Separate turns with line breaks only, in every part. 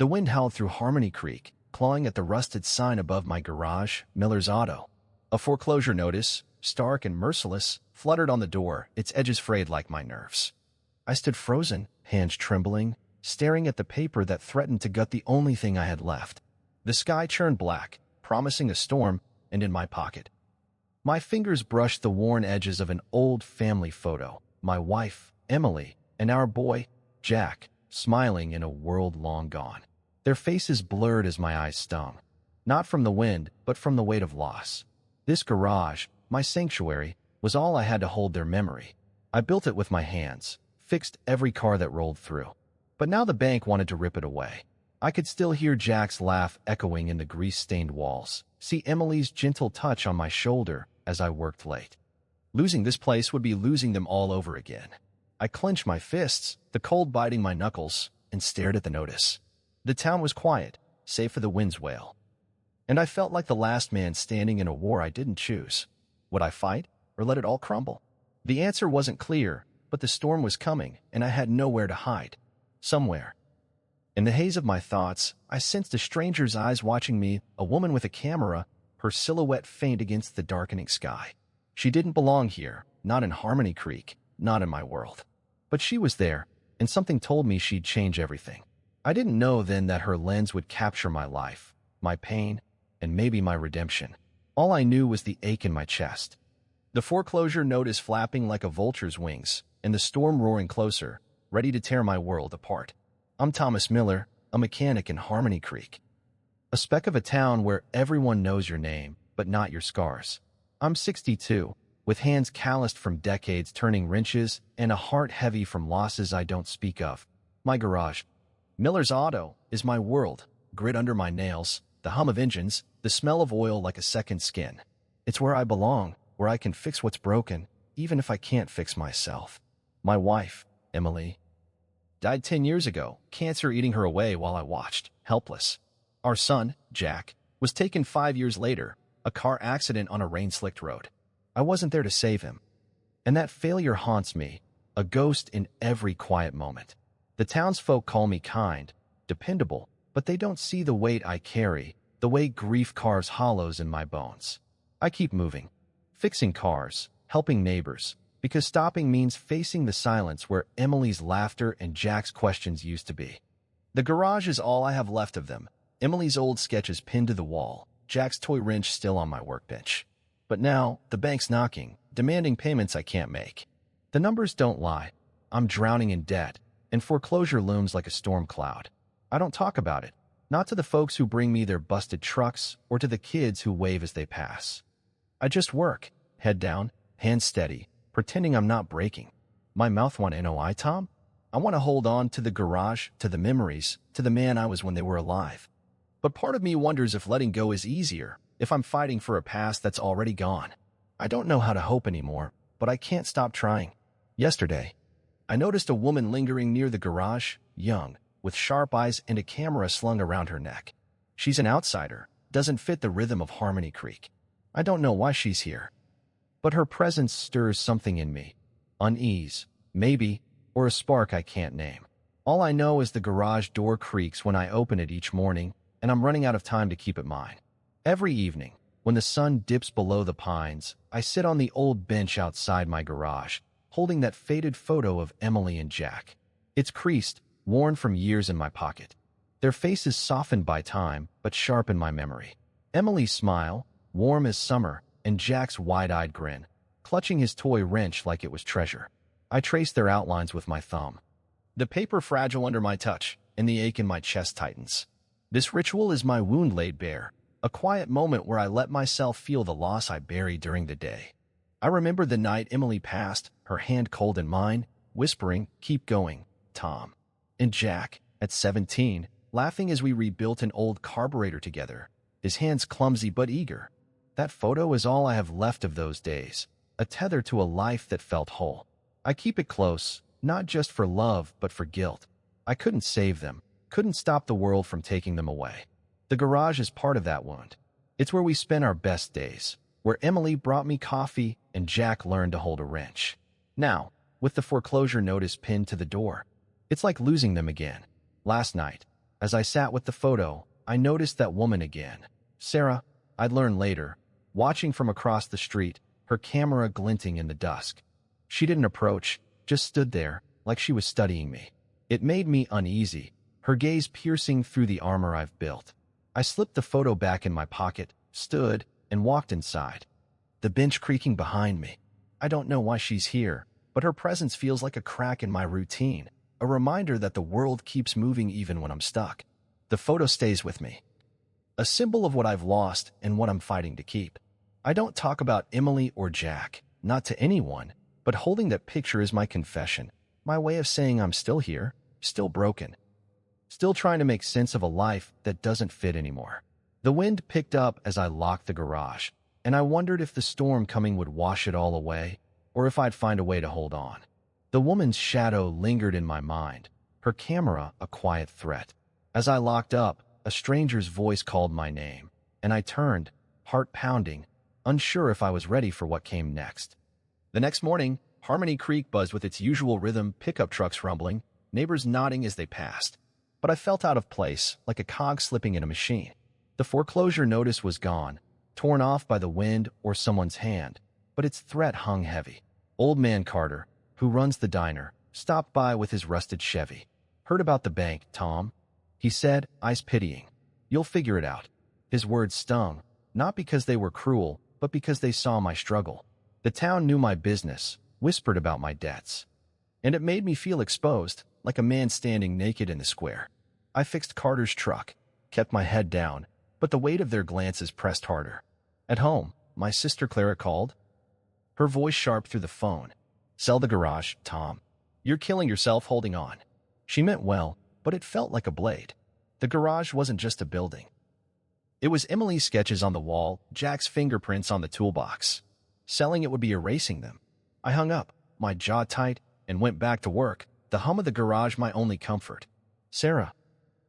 The wind howled through Harmony Creek, clawing at the rusted sign above my garage, Miller's Auto. A foreclosure notice, stark and merciless, fluttered on the door, its edges frayed like my nerves. I stood frozen, hands trembling, staring at the paper that threatened to gut the only thing I had left. The sky churned black, promising a storm, and in my pocket, my fingers brushed the worn edges of an old family photo, my wife, Emily, and our boy, Jack, smiling in a world long gone. Their faces blurred as my eyes stung, not from the wind, but from the weight of loss. This garage, my sanctuary, was all I had to hold their memory. I built it with my hands, fixed every car that rolled through. But now the bank wanted to rip it away. I could still hear Jack's laugh echoing in the grease-stained walls, see Emily's gentle touch on my shoulder as I worked late. Losing this place would be losing them all over again. I clenched my fists, the cold biting my knuckles, and stared at the notice. The town was quiet, save for the wind's wail. And I felt like the last man standing in a war I didn't choose. Would I fight, or let it all crumble? The answer wasn't clear, but the storm was coming, and I had nowhere to hide. Somewhere. In the haze of my thoughts, I sensed a stranger's eyes watching me, a woman with a camera, her silhouette faint against the darkening sky. She didn't belong here, not in Harmony Creek, not in my world. But she was there, and something told me she'd change everything. I didn't know then that her lens would capture my life, my pain, and maybe my redemption. All I knew was the ache in my chest. The foreclosure notice flapping like a vulture's wings, and the storm roaring closer, ready to tear my world apart. I'm Thomas Miller, a mechanic in Harmony Creek. A speck of a town where everyone knows your name, but not your scars. I'm 62, with hands calloused from decades turning wrenches and a heart heavy from losses I don't speak of. My garage, Miller's Auto, is my world, grit under my nails, the hum of engines, the smell of oil like a second skin. It's where I belong, where I can fix what's broken, even if I can't fix myself. My wife, Emily, died 10 years ago, cancer eating her away while I watched, helpless. Our son, Jack, was taken 5 years later, a car accident on a rain-slicked road. I wasn't there to save him. And that failure haunts me, a ghost in every quiet moment. The townsfolk call me kind, dependable, but they don't see the weight I carry, the way grief carves hollows in my bones. I keep moving, fixing cars, helping neighbors, because stopping means facing the silence where Emily's laughter and Jack's questions used to be. The garage is all I have left of them. Emily's old sketches pinned to the wall, Jack's toy wrench still on my workbench. But now, the bank's knocking, demanding payments I can't make. The numbers don't lie. I'm drowning in debt, and foreclosure looms like a storm cloud. I don't talk about it, not to the folks who bring me their busted trucks or to the kids who wave as they pass. I just work, head down, hands steady, pretending I'm not breaking. My mouth want NOI, Tom? I want to hold on to the garage, to the memories, to the man I was when they were alive. But part of me wonders if letting go is easier, if I'm fighting for a past that's already gone. I don't know how to hope anymore, but I can't stop trying. Yesterday, I noticed a woman lingering near the garage, young, with sharp eyes and a camera slung around her neck. She's an outsider, doesn't fit the rhythm of Harmony Creek. I don't know why she's here. But her presence stirs something in me. Unease, maybe, or a spark I can't name. All I know is the garage door creaks when I open it each morning, and I'm running out of time to keep it mine. Every evening, when the sun dips below the pines, I sit on the old bench outside my garage, holding that faded photo of Emily and Jack. It's creased, worn from years in my pocket. Their faces softened by time, but sharp in my memory. Emily's smile, warm as summer, and Jack's wide-eyed grin, clutching his toy wrench like it was treasure. I traced their outlines with my thumb. The paper fragile under my touch, and the ache in my chest tightens. This ritual is my wound laid bare, a quiet moment where I let myself feel the loss I buried during the day. I remember the night Emily passed, her hand cold in mine, whispering, "Keep going, Tom." And Jack, at 17, laughing as we rebuilt an old carburetor together, his hands clumsy but eager. That photo is all I have left of those days, a tether to a life that felt whole. I keep it close, not just for love, but for guilt. I couldn't save them, couldn't stop the world from taking them away. The garage is part of that wound. It's where we spent our best days, where Emily brought me coffee and Jack learned to hold a wrench. Now, with the foreclosure notice pinned to the door, it's like losing them again. Last night, As I sat with the photo, I noticed that woman again. Sarah, I'd learn later, watching from across the street, her camera glinting in the dusk. She didn't approach, just stood there, like she was studying me. It made me uneasy, her gaze piercing through the armor I've built. I slipped the photo back in my pocket, stood, and walked inside. The bench creaking behind me. I don't know why she's here, but her presence feels like a crack in my routine, a reminder that the world keeps moving even when I'm stuck. The photo stays with me, a symbol of what I've lost and what I'm fighting to keep. I don't talk about Emily or Jack, not to anyone, but holding that picture is my confession, my way of saying I'm still here, still broken, still trying to make sense of a life that doesn't fit anymore. The wind picked up as I locked the garage, and I wondered if the storm coming would wash it all away, or if I'd find a way to hold on. The woman's shadow lingered in my mind, her camera a quiet threat. As I locked up, a stranger's voice called my name, and I turned, heart pounding, unsure if I was ready for what came next. The next morning, Harmony Creek buzzed with its usual rhythm, pickup trucks rumbling, neighbors nodding as they passed. But I felt out of place, like a cog slipping in a machine. The foreclosure notice was gone, torn off by the wind or someone's hand, but its threat hung heavy. Old man Carter, who runs the diner, stopped by with his rusted Chevy. "Heard about the bank, Tom," he said, eyes pitying. "You'll figure it out." His words stung, not because they were cruel, but because they saw my struggle. The town knew my business, whispered about my debts. And it made me feel exposed, like a man standing naked in the square. I fixed Carter's truck, kept my head down, but the weight of their glances pressed harder. At home, my sister Clara called, her voice sharp through the phone. "Sell the garage, Tom. You're killing yourself holding on." She meant well, but it felt like a blade. The garage wasn't just a building. It was Emily's sketches on the wall, Jack's fingerprints on the toolbox. Selling it would be erasing them. I hung up, my jaw tight, and went back to work, the hum of the garage my only comfort. Sarah,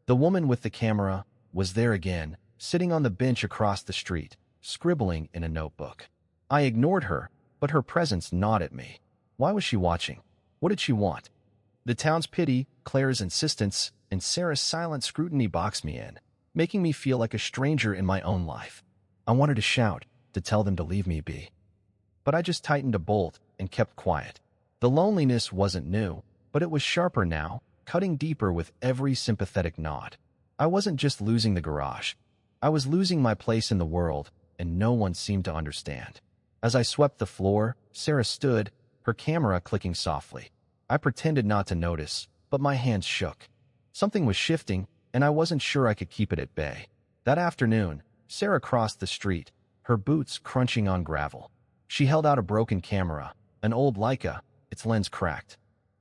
the woman with the camera, was there again, sitting on the bench across the street, scribbling in a notebook. I ignored her, but her presence gnawed at me. Why was she watching? What did she want? The town's pity, Claire's insistence, and Sarah's silent scrutiny boxed me in, making me feel like a stranger in my own life. I wanted to shout, to tell them to leave me be. But I just tightened a bolt and kept quiet. The loneliness wasn't new, but it was sharper now, cutting deeper with every sympathetic nod. I wasn't just losing the garage. I was losing my place in the world, and no one seemed to understand. As I swept the floor, Sarah stood, her camera clicking softly. I pretended not to notice, but my hands shook. Something was shifting, and I wasn't sure I could keep it at bay. That afternoon, Sarah crossed the street, her boots crunching on gravel. She held out a broken camera, an old Leica, its lens cracked.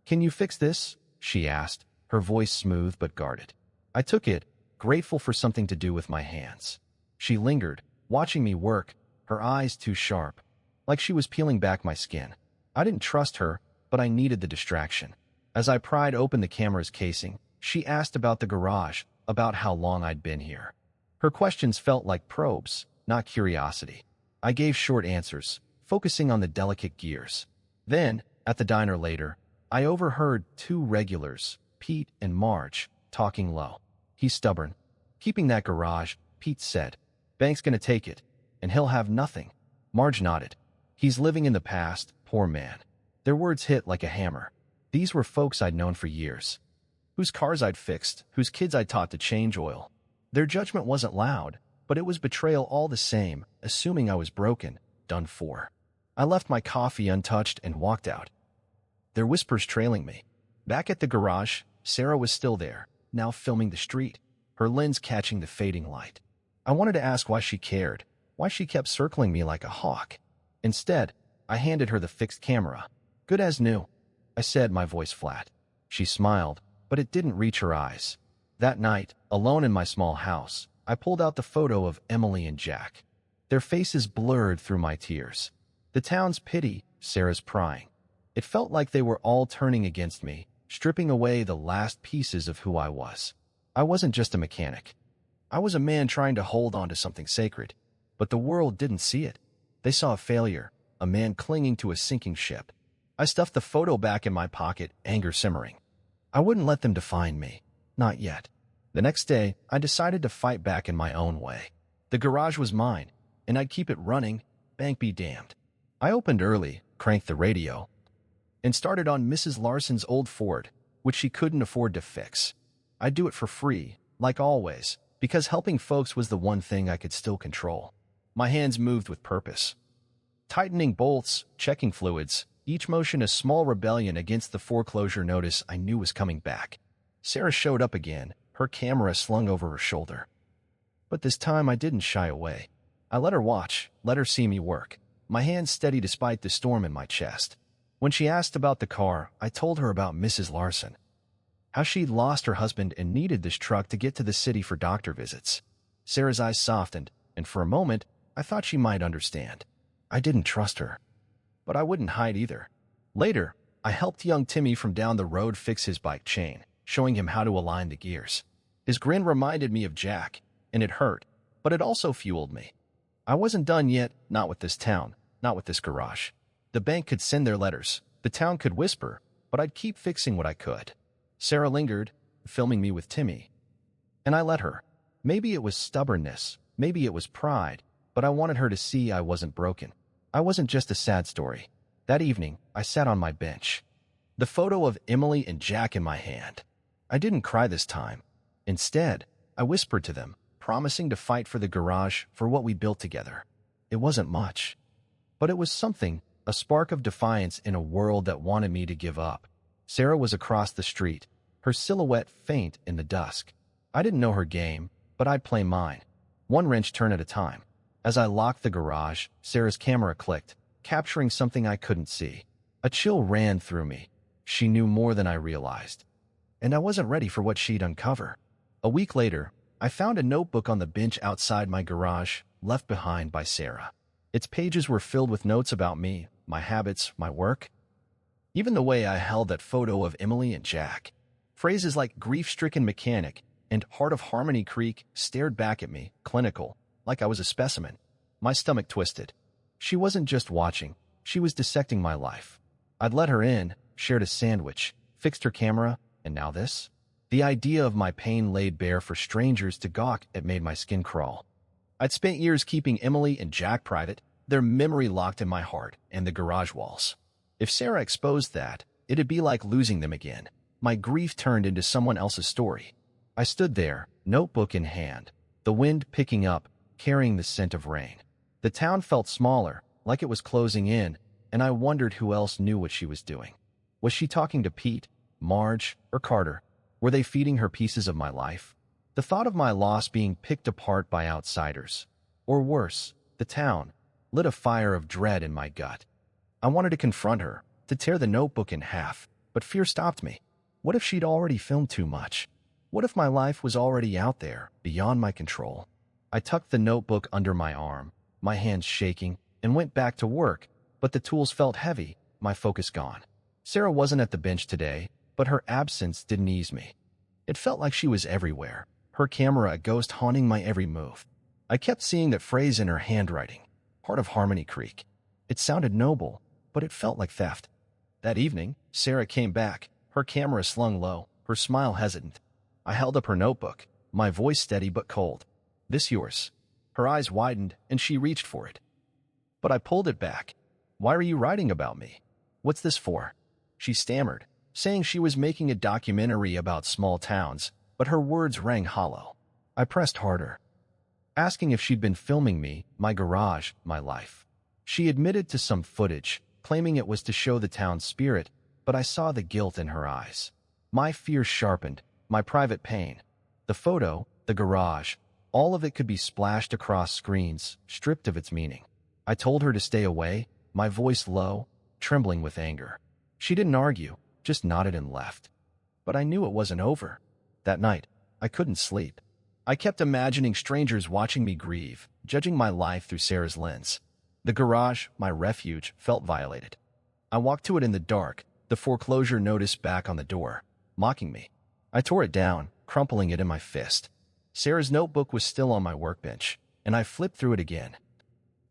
"Can you fix this?" she asked, her voice smooth but guarded. I took it, grateful for something to do with my hands. She lingered, watching me work, her eyes too sharp, like she was peeling back my skin. I didn't trust her, but I needed the distraction. As I pried open the camera's casing, she asked about the garage, about how long I'd been here. Her questions felt like probes, not curiosity. I gave short answers, focusing on the delicate gears. Then, at the diner later, I overheard two regulars, Pete and Marge, talking low. "He's stubborn. Keeping that garage," Pete said. "Bank's gonna take it, and he'll have nothing." Marge nodded. "He's living in the past, poor man." Their words hit like a hammer. These were folks I'd known for years, whose cars I'd fixed, whose kids I'd taught to change oil. Their judgment wasn't loud, but it was betrayal all the same, assuming I was broken, done for. I left my coffee untouched and walked out, their whispers trailing me. Back at the garage, Sarah was still there, now filming the street, her lens catching the fading light. I wanted to ask why she cared, why she kept circling me like a hawk. Instead, I handed her the fixed camera. "Good as new," I said, my voice flat. She smiled, but it didn't reach her eyes. That night, alone in my small house, I pulled out the photo of Emily and Jack. Their faces blurred through my tears. The town's pity, Sarah's prying. It felt like they were all turning against me, stripping away the last pieces of who I was. I wasn't just a mechanic. I was a man trying to hold on to something sacred. But the world didn't see it. They saw a failure, a man clinging to a sinking ship. I stuffed the photo back in my pocket, anger simmering. I wouldn't let them define me. Not yet. The next day, I decided to fight back in my own way. The garage was mine, and I'd keep it running, bank be damned. I opened early, cranked the radio, and started on Mrs. Larson's old Ford, which she couldn't afford to fix. I'd do it for free, like always, because helping folks was the one thing I could still control. My hands moved with purpose. Tightening bolts, checking fluids, each motion a small rebellion against the foreclosure notice I knew was coming back. Sarah showed up again, her camera slung over her shoulder. But this time I didn't shy away. I let her watch, let her see me work, my hands steady despite the storm in my chest. When she asked about the car, I told her about Mrs. Larson, how she'd lost her husband and needed this truck to get to the city for doctor visits. Sarah's eyes softened, and for a moment, I thought she might understand. I didn't trust her, but I wouldn't hide either. Later, I helped young Timmy from down the road fix his bike chain, showing him how to align the gears. His grin reminded me of Jack, and it hurt, but it also fueled me. I wasn't done yet, not with this town, not with this garage. The bank could send their letters, the town could whisper, but I'd keep fixing what I could. Sarah lingered, filming me with Timmy, and I let her. Maybe it was stubbornness, maybe it was pride, but I wanted her to see I wasn't broken. I wasn't just a sad story. That evening, I sat on my bench, the photo of Emily and Jack in my hand. I didn't cry this time. Instead, I whispered to them, promising to fight for the garage, for what we built together. It wasn't much, but it was something, a spark of defiance in a world that wanted me to give up. Sarah was across the street, her silhouette faint in the dusk. I didn't know her game, but I'd play mine, one wrench turn at a time. As I locked the garage, Sarah's camera clicked, capturing something I couldn't see. A chill ran through me. She knew more than I realized, and I wasn't ready for what she'd uncover. A week later, I found a notebook on the bench outside my garage, left behind by Sarah. Its pages were filled with notes about me, my habits, my work, even the way I held that photo of Emily and Jack. Phrases like grief-stricken mechanic and Heart of Harmony Creek stared back at me, clinical, like I was a specimen. My stomach twisted. She wasn't just watching, she was dissecting my life. I'd let her in, shared a sandwich, fixed her camera, and now this? The idea of my pain laid bare for strangers to gawk at made my skin crawl. I'd spent years keeping Emily and Jack private, their memory locked in my heart and the garage walls. If Sarah exposed that, it'd be like losing them again. My grief turned into someone else's story. I stood there, notebook in hand, the wind picking up, carrying the scent of rain. The town felt smaller, like it was closing in, and I wondered who else knew what she was doing. Was she talking to Pete, Marge, or Carter? Were they feeding her pieces of my life? The thought of my loss being picked apart by outsiders, or worse, the town, lit a fire of dread in my gut. I wanted to confront her, to tear the notebook in half, but fear stopped me. What if she'd already filmed too much? What if my life was already out there, beyond my control? I tucked the notebook under my arm, my hands shaking, and went back to work, but the tools felt heavy, my focus gone. Sarah wasn't at the bench today, but her absence didn't ease me. It felt like she was everywhere, her camera a ghost haunting my every move. I kept seeing that phrase in her handwriting, Heart of Harmony Creek. It sounded noble, but it felt like theft. That evening, Sarah came back, her camera slung low, her smile hesitant. I held up her notebook, my voice steady but cold. This yours? Her eyes widened, and she reached for it. But I pulled it back. Why are you writing about me? What's this for? She stammered, saying she was making a documentary about small towns, but her words rang hollow. I pressed harder, asking if she'd been filming me, my garage, my life. She admitted to some footage, claiming it was to show the town's spirit, but I saw the guilt in her eyes. My fear sharpened, my private pain. The photo, the garage, all of it could be splashed across screens, stripped of its meaning. I told her to stay away, my voice low, trembling with anger. She didn't argue, just nodded and left. But I knew it wasn't over. That night, I couldn't sleep. I kept imagining strangers watching me grieve, judging my life through Sarah's lens. The garage, my refuge, felt violated. I walked to it in the dark, the foreclosure notice back on the door, mocking me. I tore it down, crumpling it in my fist. Sarah's notebook was still on my workbench, and I flipped through it again.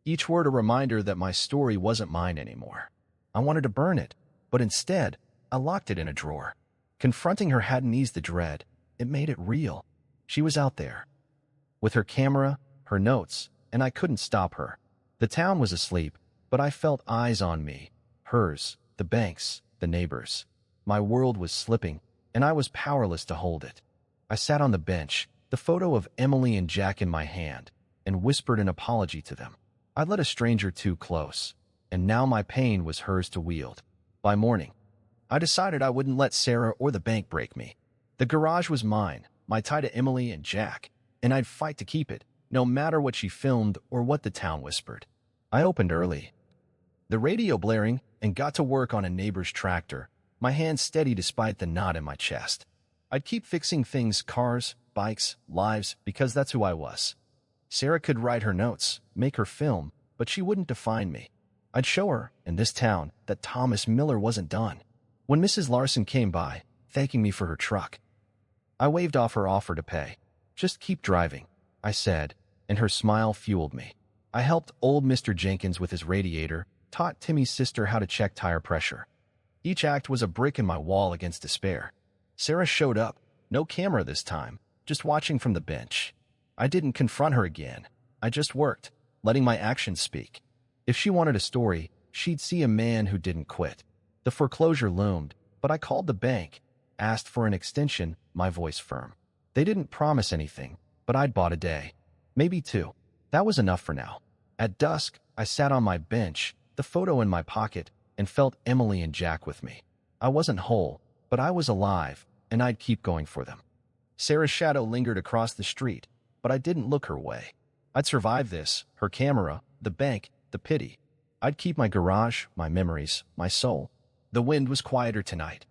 Each word a reminder that my story wasn't mine anymore. I wanted to burn it, but instead, I locked it in a drawer. Confronting her hadn't eased the dread, it made it real. She was out there, with her camera, her notes, and I couldn't stop her. The town was asleep, but I felt eyes on me. Hers, the banks, the neighbors. My world was slipping, and I was powerless to hold it. I sat on the bench, the photo of Emily and Jack in my hand, and whispered an apology to them. I'd let a stranger too close, and now my pain was hers to wield. By morning, I decided I wouldn't let Sarah or the bank break me. The garage was mine, my tie to Emily and Jack, and I'd fight to keep it, no matter what she filmed or what the town whispered. I opened early, the radio blaring, and got to work on a neighbor's tractor, my hands steady despite the knot in my chest. I'd keep fixing things, cars, bikes, lives, because that's who I was. Sarah could write her notes, make her film, but she wouldn't define me. I'd show her, in this town, that Thomas Miller wasn't done. When Mrs. Larson came by, thanking me for her truck, I waved off her offer to pay. "Just keep driving," I said, and her smile fueled me. I helped old Mr. Jenkins with his radiator, taught Timmy's sister how to check tire pressure. Each act was a brick in my wall against despair. Sarah showed up, no camera this time, just watching from the bench. I didn't confront her again. I just worked, letting my actions speak. If she wanted a story, she'd see a man who didn't quit. The foreclosure loomed, but I called the bank, asked for an extension, my voice firm. They didn't promise anything, but I'd bought a day, maybe two. That was enough for now. At dusk, I sat on my bench, the photo in my pocket, and felt Emily and Jack with me. I wasn't whole, but I was alive, and I'd keep going for them. Sarah's shadow lingered across the street, but I didn't look her way. I'd survive this, her camera, the bank, the pity. I'd keep my garage, my memories, my soul. The wind was quieter tonight,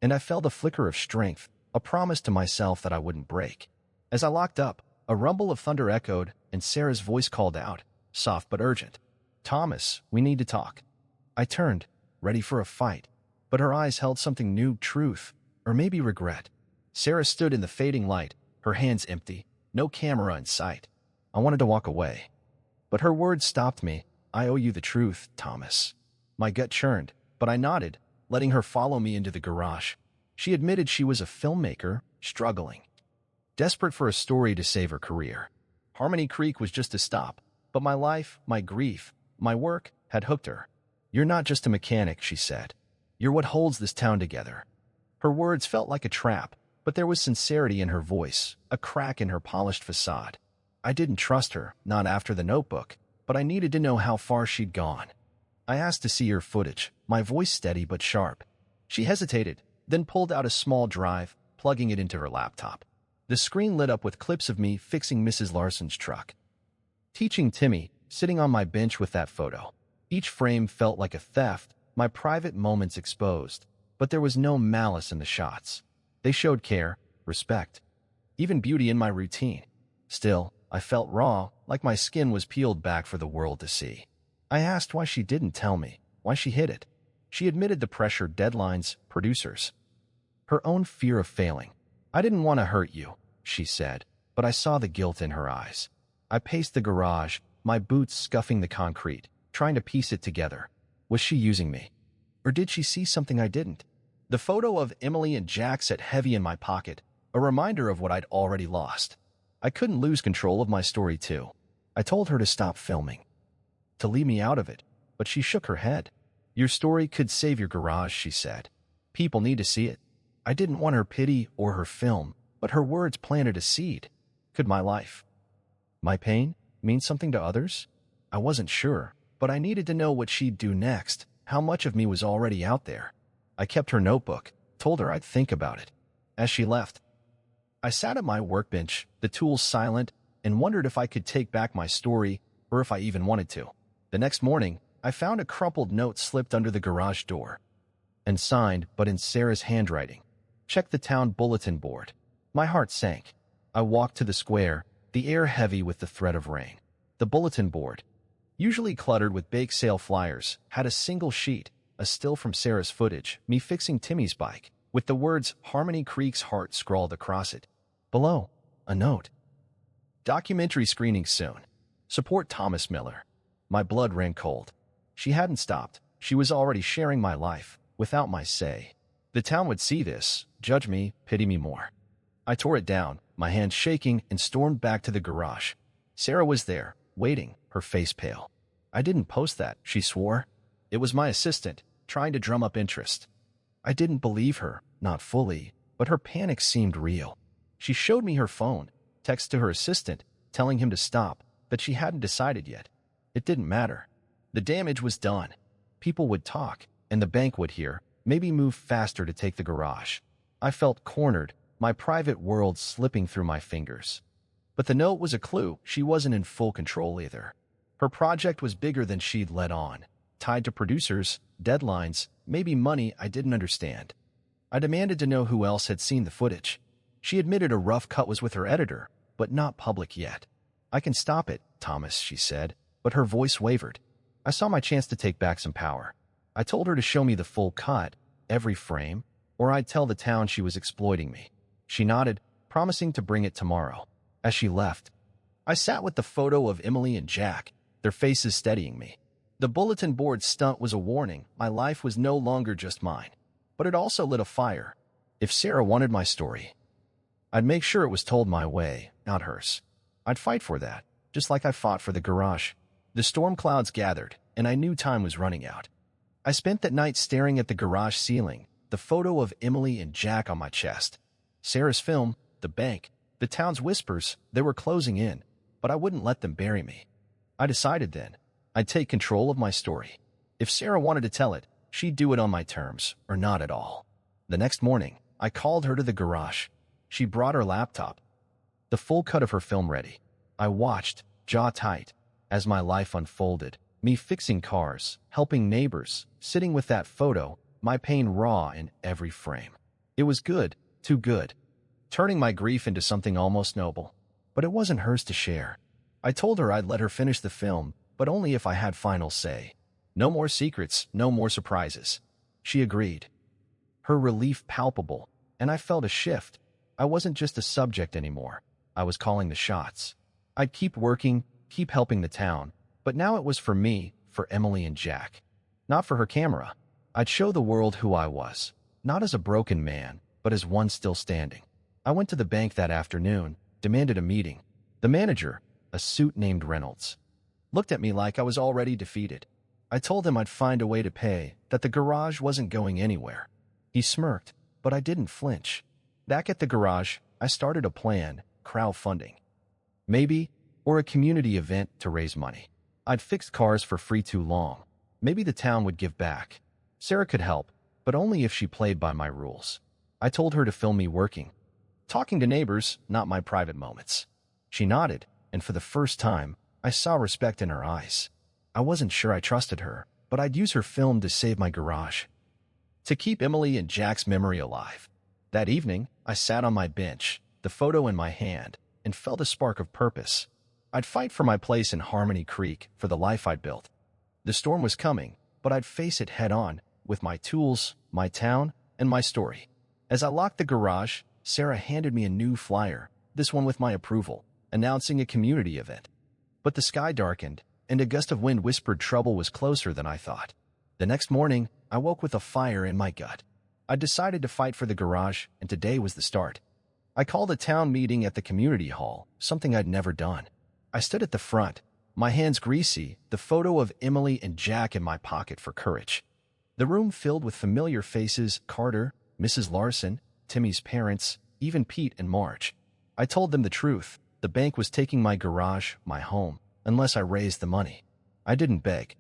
and I felt a flicker of strength, a promise to myself that I wouldn't break. As I locked up, a rumble of thunder echoed, and Sarah's voice called out, soft but urgent. "Thomas, we need to talk." I turned, ready for a fight, but her eyes held something new, truth, or maybe regret. Sarah stood in the fading light, her hands empty, no camera in sight. I wanted to walk away, but her words stopped me. "I owe you the truth, Thomas." My gut churned, but I nodded, letting her follow me into the garage. She admitted she was a filmmaker, struggling, desperate for a story to save her career. Harmony Creek was just a stop, but my life, my grief, my work had hooked her. "You're not just a mechanic," she said. "You're what holds this town together." Her words felt like a trap, but there was sincerity in her voice, a crack in her polished facade. I didn't trust her, not after the notebook, but I needed to know how far she'd gone. I asked to see her footage, my voice steady but sharp. She hesitated, then pulled out a small drive, plugging it into her laptop. The screen lit up with clips of me fixing Mrs. Larson's truck, teaching Timmy, sitting on my bench with that photo. Each frame felt like a theft, my private moments exposed, but there was no malice in the shots. They showed care, respect, even beauty in my routine. Still, I felt raw, like my skin was peeled back for the world to see. I asked why she didn't tell me, why she hid it. She admitted the pressure, deadlines, producers, her own fear of failing. "I didn't want to hurt you," she said, but I saw the guilt in her eyes. I paced the garage, my boots scuffing the concrete, trying to piece it together. Was she using me? Or did she see something I didn't? The photo of Emily and Jack sat heavy in my pocket, a reminder of what I'd already lost. I couldn't lose control of my story too. I told her to stop filming, to leave me out of it, but she shook her head. "Your story could save your garage," she said. "People need to see it." I didn't want her pity or her film, but her words planted a seed. Could my life, my pain, mean something to others? I wasn't sure, but I needed to know what she'd do next, how much of me was already out there. I kept her notebook, told her I'd think about it. As she left, I sat at my workbench, the tools silent, and wondered if I could take back my story or if I even wanted to. The next morning, I found a crumpled note slipped under the garage door, and signed, but in Sarah's handwriting. "Check the town bulletin board." My heart sank. I walked to the square, the air heavy with the threat of rain. The bulletin board, usually cluttered with bake sale flyers, had a single sheet, a still from Sarah's footage, me fixing Timmy's bike, with the words Harmony Creek's heart scrawled across it. Below, a note. "Documentary screening soon. Support Thomas Miller." My blood ran cold. She hadn't stopped. She was already sharing my life, without my say. The town would see this, judge me, pity me more. I tore it down, my hands shaking, and stormed back to the garage. Sarah was there, waiting, her face pale. "I didn't post that," she swore. "It was my assistant, trying to drum up interest." I didn't believe her, not fully, but her panic seemed real. She showed me her phone, text to her assistant, telling him to stop, but she hadn't decided yet. It didn't matter. The damage was done. People would talk, and the bank would hear, maybe move faster to take the garage. I felt cornered, my private world slipping through my fingers. But the note was a clue. She wasn't in full control either. Her project was bigger than she'd let on, tied to producers, deadlines, maybe money I didn't understand. I demanded to know who else had seen the footage. She admitted a rough cut was with her editor, but not public yet. "I can stop it, Thomas," she said, but her voice wavered. I saw my chance to take back some power. I told her to show me the full cut, every frame, or I'd tell the town she was exploiting me. She nodded, promising to bring it tomorrow. As she left, I sat with the photo of Emily and Jack, their faces steadying me. The bulletin board stunt was a warning. My life was no longer just mine. But it also lit a fire. If Sarah wanted my story, I'd make sure it was told my way, not hers. I'd fight for that, just like I fought for the garage. The storm clouds gathered, and I knew time was running out. I spent that night staring at the garage ceiling, the photo of Emily and Jack on my chest. Sarah's film, the bank, the town's whispers, they were closing in, but I wouldn't let them bury me. I decided then, I'd take control of my story. If Sarah wanted to tell it, she'd do it on my terms, or not at all. The next morning, I called her to the garage. She brought her laptop, the full cut of her film ready. I watched, jaw tight, as my life unfolded, me fixing cars, helping neighbors, sitting with that photo, my pain raw in every frame. It was good, too good, turning my grief into something almost noble. But it wasn't hers to share. I told her I'd let her finish the film, but only if I had final say. No more secrets, no more surprises. She agreed. Her relief palpable, and I felt a shift. I wasn't just a subject anymore. I was calling the shots. I'd keep working, keep helping the town, but now it was for me, for Emily and Jack. Not for her camera. I'd show the world who I was, not as a broken man, but as one still standing. I went to the bank that afternoon, demanded a meeting. The manager, a suit named Reynolds, looked at me like I was already defeated. I told him I'd find a way to pay, that the garage wasn't going anywhere. He smirked, but I didn't flinch. Back at the garage, I started a plan, crowdfunding. Maybe, or a community event to raise money. I'd fixed cars for free too long. Maybe the town would give back. Sarah could help, but only if she played by my rules. I told her to film me working, talking to neighbors, not my private moments. She nodded, and for the first time, I saw respect in her eyes. I wasn't sure I trusted her, but I'd use her film to save my garage, to keep Emily and Jack's memory alive. That evening, I sat on my bench, the photo in my hand, and felt a spark of purpose. I'd fight for my place in Harmony Creek, for the life I'd built. The storm was coming, but I'd face it head-on, with my tools, my town, and my story. As I locked the garage, Sarah handed me a new flyer, this one with my approval, announcing a community event. But the sky darkened, and a gust of wind whispered trouble was closer than I thought. The next morning, I woke with a fire in my gut. I decided to fight for the garage, and today was the start. I called a town meeting at the community hall, something I'd never done. I stood at the front, my hands greasy, the photo of Emily and Jack in my pocket for courage. The room filled with familiar faces: Carter, Mrs. Larson, Timmy's parents, even Pete and Marge. I told them the truth. The bank was taking my garage, my home, unless I raised the money. I didn't beg.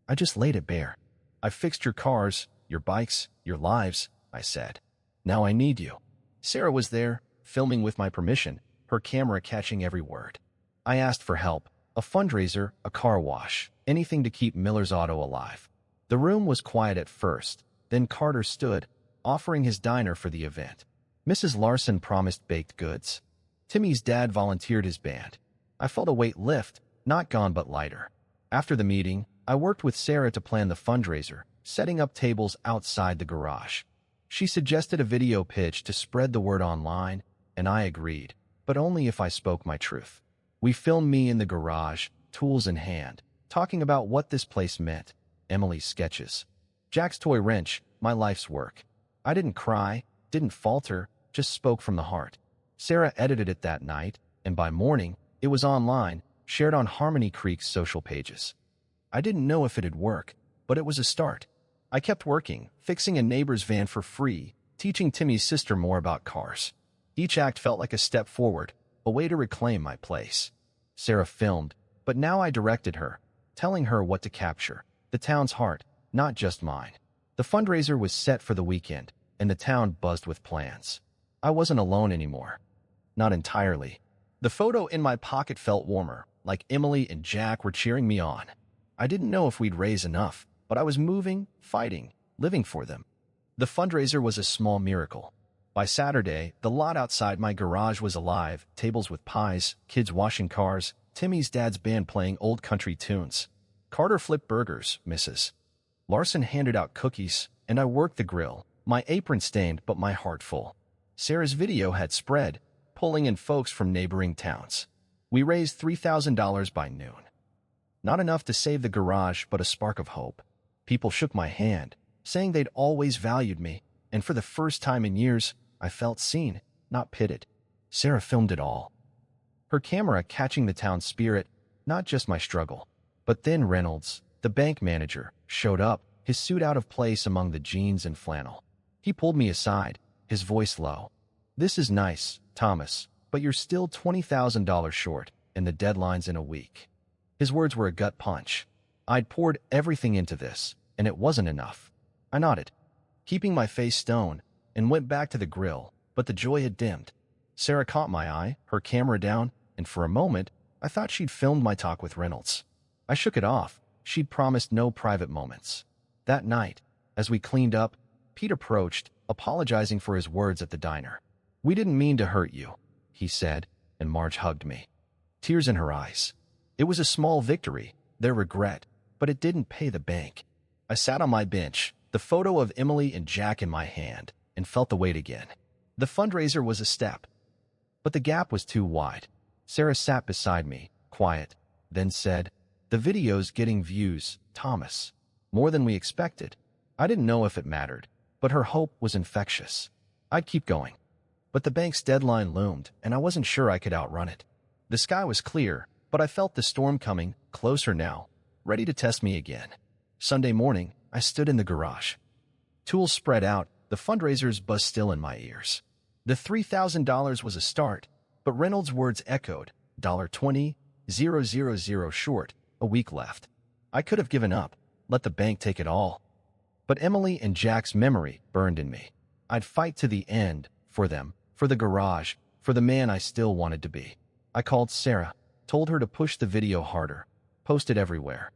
I just laid it bare. "I fixed your cars, your bikes, your lives," I said. "Now I need you." Sarah was there, filming with my permission, her camera catching every word. I asked for help, a fundraiser, a car wash, anything to keep Miller's Auto alive. The room was quiet at first, then Carter stood, offering his diner for the event. Mrs. Larson promised baked goods. Timmy's dad volunteered his band. I felt a weight lift, not gone but lighter. After the meeting, I worked with Sarah to plan the fundraiser, setting up tables outside the garage. She suggested a video pitch to spread the word online, and I agreed, but only if I spoke my truth. We filmed me in the garage, tools in hand, talking about what this place meant, Emily's sketches, Jack's toy wrench, my life's work. I didn't cry, didn't falter, just spoke from the heart. Sarah edited it that night, and by morning, it was online, shared on Harmony Creek's social pages. I didn't know if it'd work, but it was a start. I kept working, fixing a neighbor's van for free, teaching Timmy's sister more about cars. Each act felt like a step forward, a way to reclaim my place. Sarah filmed, but now I directed her, telling her what to capture, the town's heart, not just mine. The fundraiser was set for the weekend, and the town buzzed with plans. I wasn't alone anymore. Not entirely. The photo in my pocket felt warmer, like Emily and Jack were cheering me on. I didn't know if we'd raise enough, but I was moving, fighting, living for them. The fundraiser was a small miracle. By Saturday, the lot outside my garage was alive, tables with pies, kids washing cars, Timmy's dad's band playing old country tunes. Carter flipped burgers, Mrs. Larson handed out cookies, and I worked the grill, my apron stained but my heart full. Sarah's video had spread, pulling in folks from neighboring towns. We raised $3,000 by noon. Not enough to save the garage, but a spark of hope. People shook my hand, saying they'd always valued me, and for the first time in years, I felt seen, not pitted. Sarah filmed it all. Her camera catching the town's spirit, not just my struggle. But then Reynolds, the bank manager, showed up, his suit out of place among the jeans and flannel. He pulled me aside, his voice low. "This is nice, Thomas, but you're still $20,000 short, and the deadline's in a week." His words were a gut punch. I'd poured everything into this, and it wasn't enough. I nodded, keeping my face stone, and went back to the grill, but the joy had dimmed. Sarah caught my eye, her camera down, and for a moment, I thought she'd filmed my talk with Reynolds. I shook it off. She'd promised no private moments. That night, as we cleaned up, Pete approached, apologizing for his words at the diner. "We didn't mean to hurt you," he said, and Marge hugged me, tears in her eyes. It was a small victory, their regret, but it didn't pay the bank. I sat on my bench, the photo of Emily and Jack in my hand, and felt the weight again. The fundraiser was a step, but the gap was too wide. Sarah sat beside me, quiet, then said, "The video's getting views, Thomas. More than we expected." I didn't know if it mattered, but her hope was infectious. I'd keep going. But the bank's deadline loomed, and I wasn't sure I could outrun it. The sky was clear, but I felt the storm coming, closer now, ready to test me again. Sunday morning, I stood in the garage. Tools spread out, the fundraiser's buzz still in my ears. The $3,000 was a start, but Reynolds' words echoed, $20,000 short, a week left. I could have given up, let the bank take it all. But Emily and Jack's memory burned in me. I'd fight to the end, for them, for the garage, for the man I still wanted to be. I called Sarah, told her to push the video harder, post it everywhere.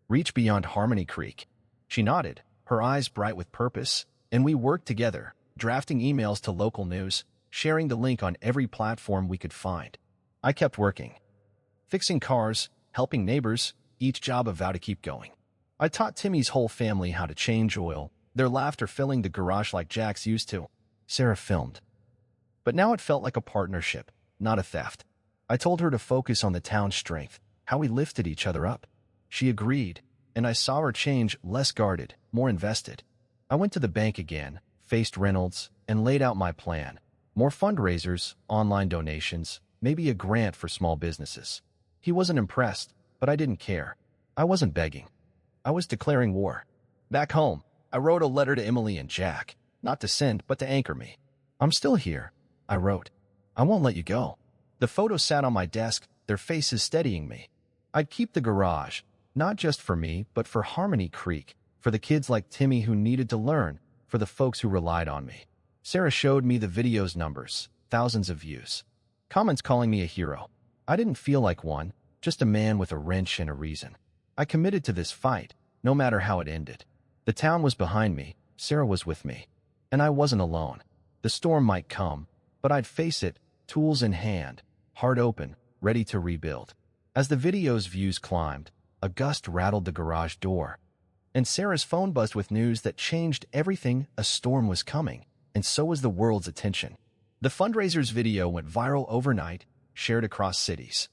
Reach beyond Harmony Creek. She nodded, her eyes bright with purpose, and we worked together, drafting emails to local news, sharing the link on every platform we could find. I kept working. Fixing cars, helping neighbors, each job a vow to keep going. I taught Timmy's whole family how to change oil, their laughter filling the garage like Jack's used to. Sarah filmed. But now it felt like a partnership, not a theft. I told her to focus on the town's strength, how we lifted each other up. She agreed, and I saw her change, less guarded, more invested. I went to the bank again, faced Reynolds, and laid out my plan. More fundraisers, online donations, maybe a grant for small businesses. He wasn't impressed, but I didn't care. I wasn't begging. I was declaring war. Back home, I wrote a letter to Emily and Jack, not to send, but to anchor me. "I'm still here," I wrote. "I won't let you go." The photos sat on my desk, their faces steadying me. I'd keep the garage, not just for me, but for Harmony Creek, for the kids like Timmy who needed to learn, for the folks who relied on me. Sarah showed me the video's numbers, thousands of views. Comments calling me a hero. I didn't feel like one, just a man with a wrench and a reason. I committed to this fight, no matter how it ended. The town was behind me, Sarah was with me. And I wasn't alone. The storm might come, but I'd face it, tools in hand, heart open, ready to rebuild. As the video's views climbed, a gust rattled the garage door. And Sarah's phone buzzed with news that changed everything. A storm was coming, and so was the world's attention. The fundraiser's video went viral overnight, shared across cities.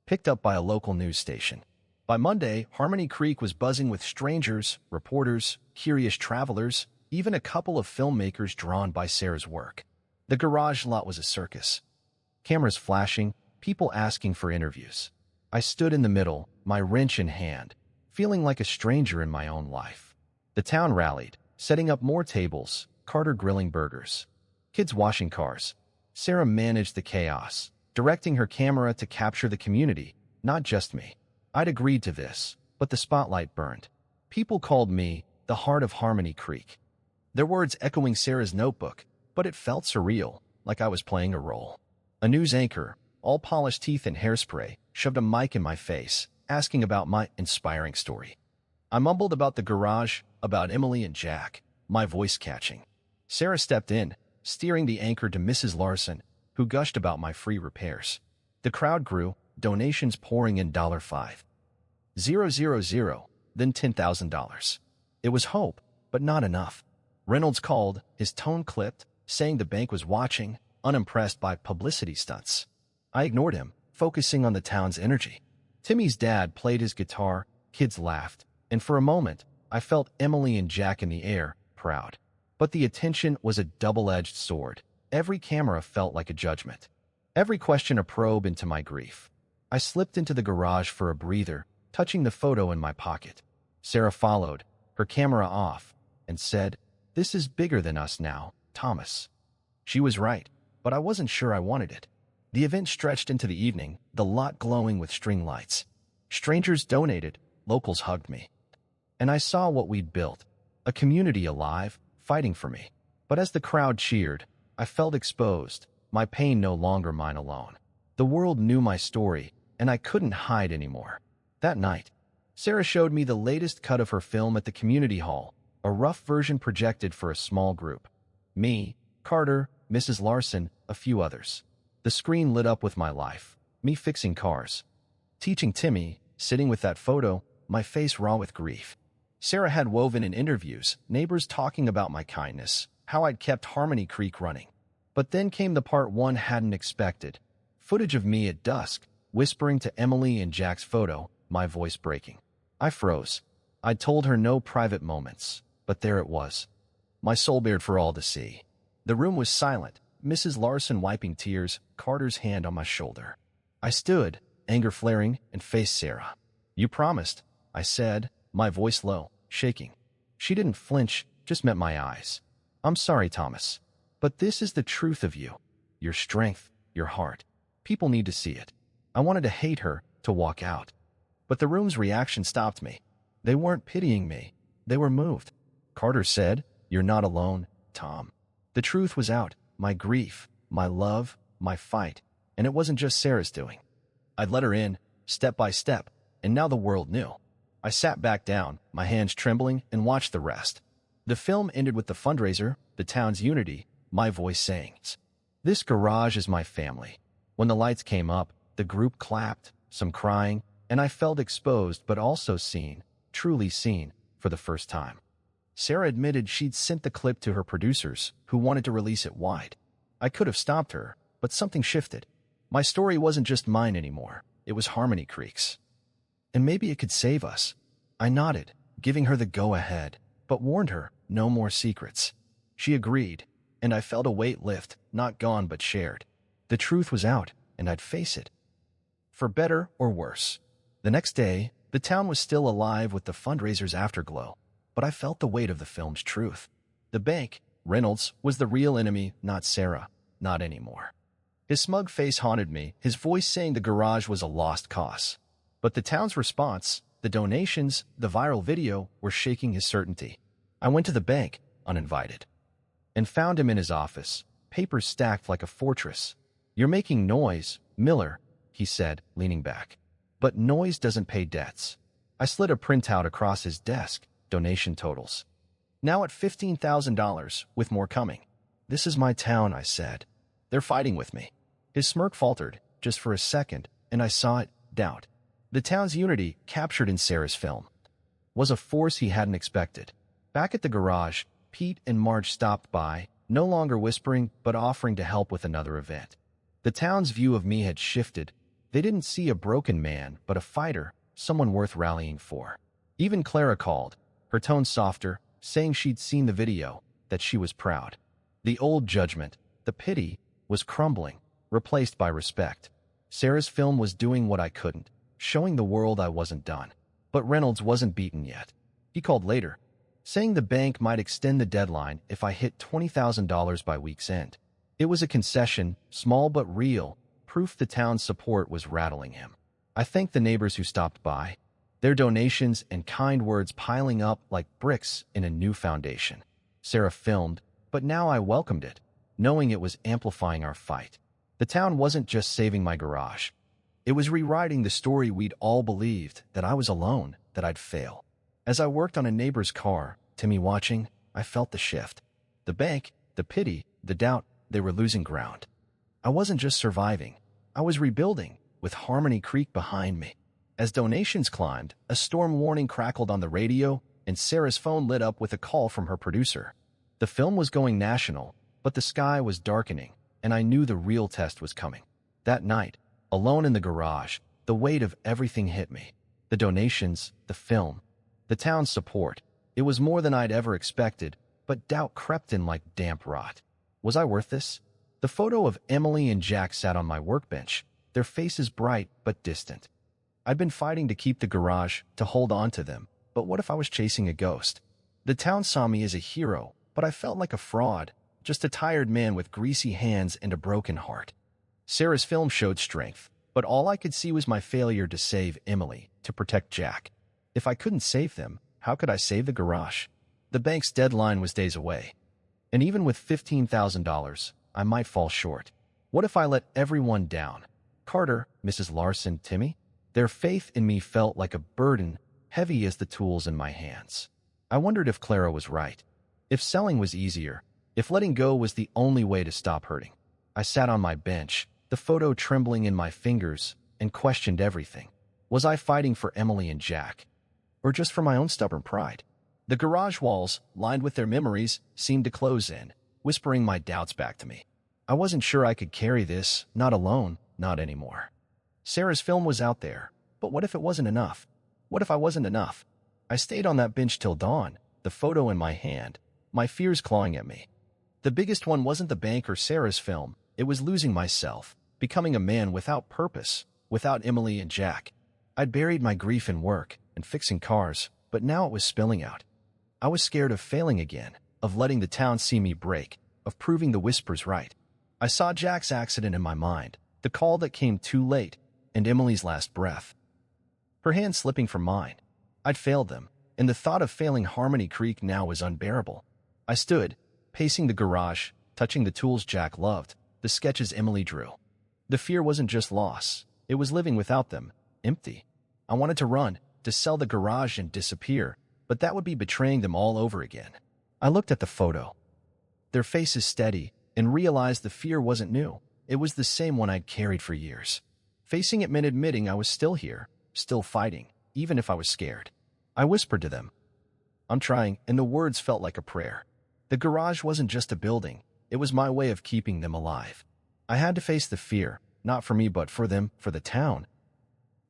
Picked up by a local news station. By Monday, Harmony Creek was buzzing with strangers, reporters, curious travelers, even a couple of filmmakers drawn by Sarah's work. The garage lot was a circus. Cameras flashing, people asking for interviews. I stood in the middle, my wrench in hand, feeling like a stranger in my own life. The town rallied, setting up more tables, Carter grilling burgers, kids washing cars. Sarah managed the chaos, directing her camera to capture the community, not just me. I'd agreed to this, but the spotlight burned. People called me the heart of Harmony Creek. Their words echoing Sarah's notebook, but it felt surreal, like I was playing a role. A news anchor, all polished teeth and hairspray, shoved a mic in my face, asking about my inspiring story. I mumbled about the garage, about Emily and Jack, my voice catching. Sarah stepped in, steering the anchor to Mrs. Larson, who gushed about my free repairs. The crowd grew, donations pouring in $5,000, then $10,000. It was hope, but not enough. Reynolds called, his tone clipped, saying the bank was watching, unimpressed by publicity stunts. I ignored him, focusing on the town's energy. Timmy's dad played his guitar, kids laughed, and for a moment, I felt Emily and Jack in the air, proud. But the attention was a double-edged sword. Every camera felt like a judgment. Every question a probe into my grief. I slipped into the garage for a breather, touching the photo in my pocket. Sarah followed, her camera off, and said, "This is bigger than us now, Thomas." She was right, but I wasn't sure I wanted it. The event stretched into the evening, the lot glowing with string lights. Strangers donated, locals hugged me. And I saw what we'd built, a community alive, fighting for me. But as the crowd cheered, I felt exposed, my pain no longer mine alone. The world knew my story, and I couldn't hide anymore. That night, Sarah showed me the latest cut of her film at the community hall, a rough version projected for a small group. Me, Carter, Mrs. Larson, a few others. The screen lit up with my life, me fixing cars, teaching Timmy, sitting with that photo, my face raw with grief. Sarah had woven in interviews, neighbors talking about my kindness, how I'd kept Harmony Creek running. But then came the part one hadn't expected. Footage of me at dusk, whispering to Emily in Jack's photo, my voice breaking. I froze. I'd told her no private moments, but there it was. My soul bared for all to see. The room was silent, Mrs. Larson wiping tears, Carter's hand on my shoulder. I stood, anger flaring, and faced Sarah. "You promised," I said, my voice low, shaking. She didn't flinch, just met my eyes. "I'm sorry, Thomas, but this is the truth of you. Your strength, your heart. People need to see it." I wanted to hate her, to walk out. But the room's reaction stopped me. They weren't pitying me. They were moved. Carter said, "You're not alone, Tom." The truth was out, my grief, my love, my fight, and it wasn't just Sarah's doing. I'd let her in, step by step, and now the world knew. I sat back down, my hands trembling, and watched the rest. The film ended with the fundraiser, the town's unity, my voice saying, "This garage is my family." When the lights came up, the group clapped, some crying, and I felt exposed but also seen, truly seen, for the first time. Sarah admitted she'd sent the clip to her producers, who wanted to release it wide. I could have stopped her, but something shifted. My story wasn't just mine anymore. It was Harmony Creek's. And maybe it could save us. I nodded, giving her the go-ahead, but warned her, no more secrets. She agreed, and I felt a weight lift, not gone but shared. The truth was out, and I'd face it. For better or worse. The next day, the town was still alive with the fundraiser's afterglow, but I felt the weight of the film's truth. The bank, Reynolds, was the real enemy, not Sarah, not anymore. His smug face haunted me, his voice saying the garage was a lost cause. But the town's response, the donations, the viral video, were shaking his certainty. I went to the bank, uninvited, and found him in his office, papers stacked like a fortress. "You're making noise, Miller," he said, leaning back. "But noise doesn't pay debts." I slid a printout across his desk, donation totals. Now at $15,000, with more coming. "This is my town," I said. "They're fighting with me." His smirk faltered, just for a second, and I saw it, doubt. The town's unity, captured in Sarah's film, was a force he hadn't expected. Back at the garage, Pete and Marge stopped by, no longer whispering, but offering to help with another event. The town's view of me had shifted. They didn't see a broken man, but a fighter, someone worth rallying for. Even Clara called, her tone softer, saying she'd seen the video, that she was proud. The old judgment, the pity, was crumbling. replaced by respect. Sarah's film was doing what I couldn't, showing the world I wasn't done. But Reynolds wasn't beaten yet. He called later, saying the bank might extend the deadline if I hit $20,000 by week's end. It was a concession, small but real, proof the town's support was rattling him. I thanked the neighbors who stopped by, their donations and kind words piling up like bricks in a new foundation. Sarah filmed, but now I welcomed it, knowing it was amplifying our fight. The town wasn't just saving my garage. It was rewriting the story we'd all believed, that I was alone, that I'd fail. As I worked on a neighbor's car, Timmy watching, I felt the shift. The bank, the pity, the doubt, they were losing ground. I wasn't just surviving. I was rebuilding, with Harmony Creek behind me. As donations climbed, a storm warning crackled on the radio, and Sarah's phone lit up with a call from her producer. The film was going national, but the sky was darkening, and I knew the real test was coming. That night, alone in the garage, the weight of everything hit me. The donations, the film, the town's support. It was more than I'd ever expected, but doubt crept in like damp rot. Was I worth this? The photo of Emily and Jack sat on my workbench, their faces bright but distant. I'd been fighting to keep the garage, to hold on to them, but what if I was chasing a ghost? The town saw me as a hero, but I felt like a fraud, just a tired man with greasy hands and a broken heart. Sarah's film showed strength, but all I could see was my failure to save Emily, to protect Jack. If I couldn't save them, how could I save the garage? The bank's deadline was days away. And even with $15,000, I might fall short. What if I let everyone down? Carter, Mrs. Larson, Timmy? Their faith in me felt like a burden, heavy as the tools in my hands. I wondered if Clara was right. If selling was easier, if letting go was the only way to stop hurting. I sat on my bench, the photo trembling in my fingers, and questioned everything. Was I fighting for Emily and Jack? Or just for my own stubborn pride? The garage walls, lined with their memories, seemed to close in, whispering my doubts back to me. I wasn't sure I could carry this, not alone, not anymore. Sarah's film was out there, but what if it wasn't enough? What if I wasn't enough? I stayed on that bench till dawn, the photo in my hand, my fears clawing at me. The biggest one wasn't the bank or Sarah's film, it was losing myself, becoming a man without purpose, without Emily and Jack. I'd buried my grief in work and fixing cars, but now it was spilling out. I was scared of failing again, of letting the town see me break, of proving the whispers right. I saw Jack's accident in my mind, the call that came too late, and Emily's last breath. Her hand slipping from mine. I'd failed them, and the thought of failing Harmony Creek now was unbearable. I stood, pacing the garage, touching the tools Jack loved, the sketches Emily drew. The fear wasn't just loss, it was living without them, empty. I wanted to run, to sell the garage and disappear, but that would be betraying them all over again. I looked at the photo, their faces steady, and realized the fear wasn't new. It was the same one I'd carried for years. Facing it meant admitting I was still here, still fighting, even if I was scared. I whispered to them, "I'm trying," and the words felt like a prayer. The garage wasn't just a building, it was my way of keeping them alive. I had to face the fear, not for me but for them, for the town,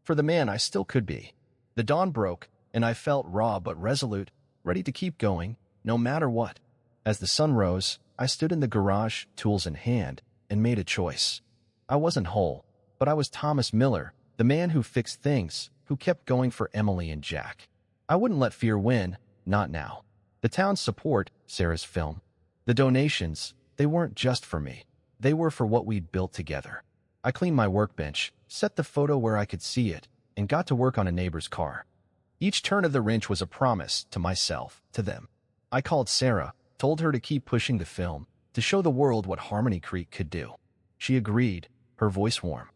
for the man I still could be. The dawn broke, and I felt raw but resolute, ready to keep going, no matter what. As the sun rose, I stood in the garage, tools in hand, and made a choice. I wasn't whole, but I was Thomas Miller, the man who fixed things, who kept going for Emily and Jack. I wouldn't let fear win, not now. The town's support, Sarah's film, the donations, they weren't just for me. They were for what we'd built together. I cleaned my workbench, set the photo where I could see it, and got to work on a neighbor's car. Each turn of the wrench was a promise, to myself, to them. I called Sarah, told her to keep pushing the film, to show the world what Harmony Creek could do. She agreed, her voice warm.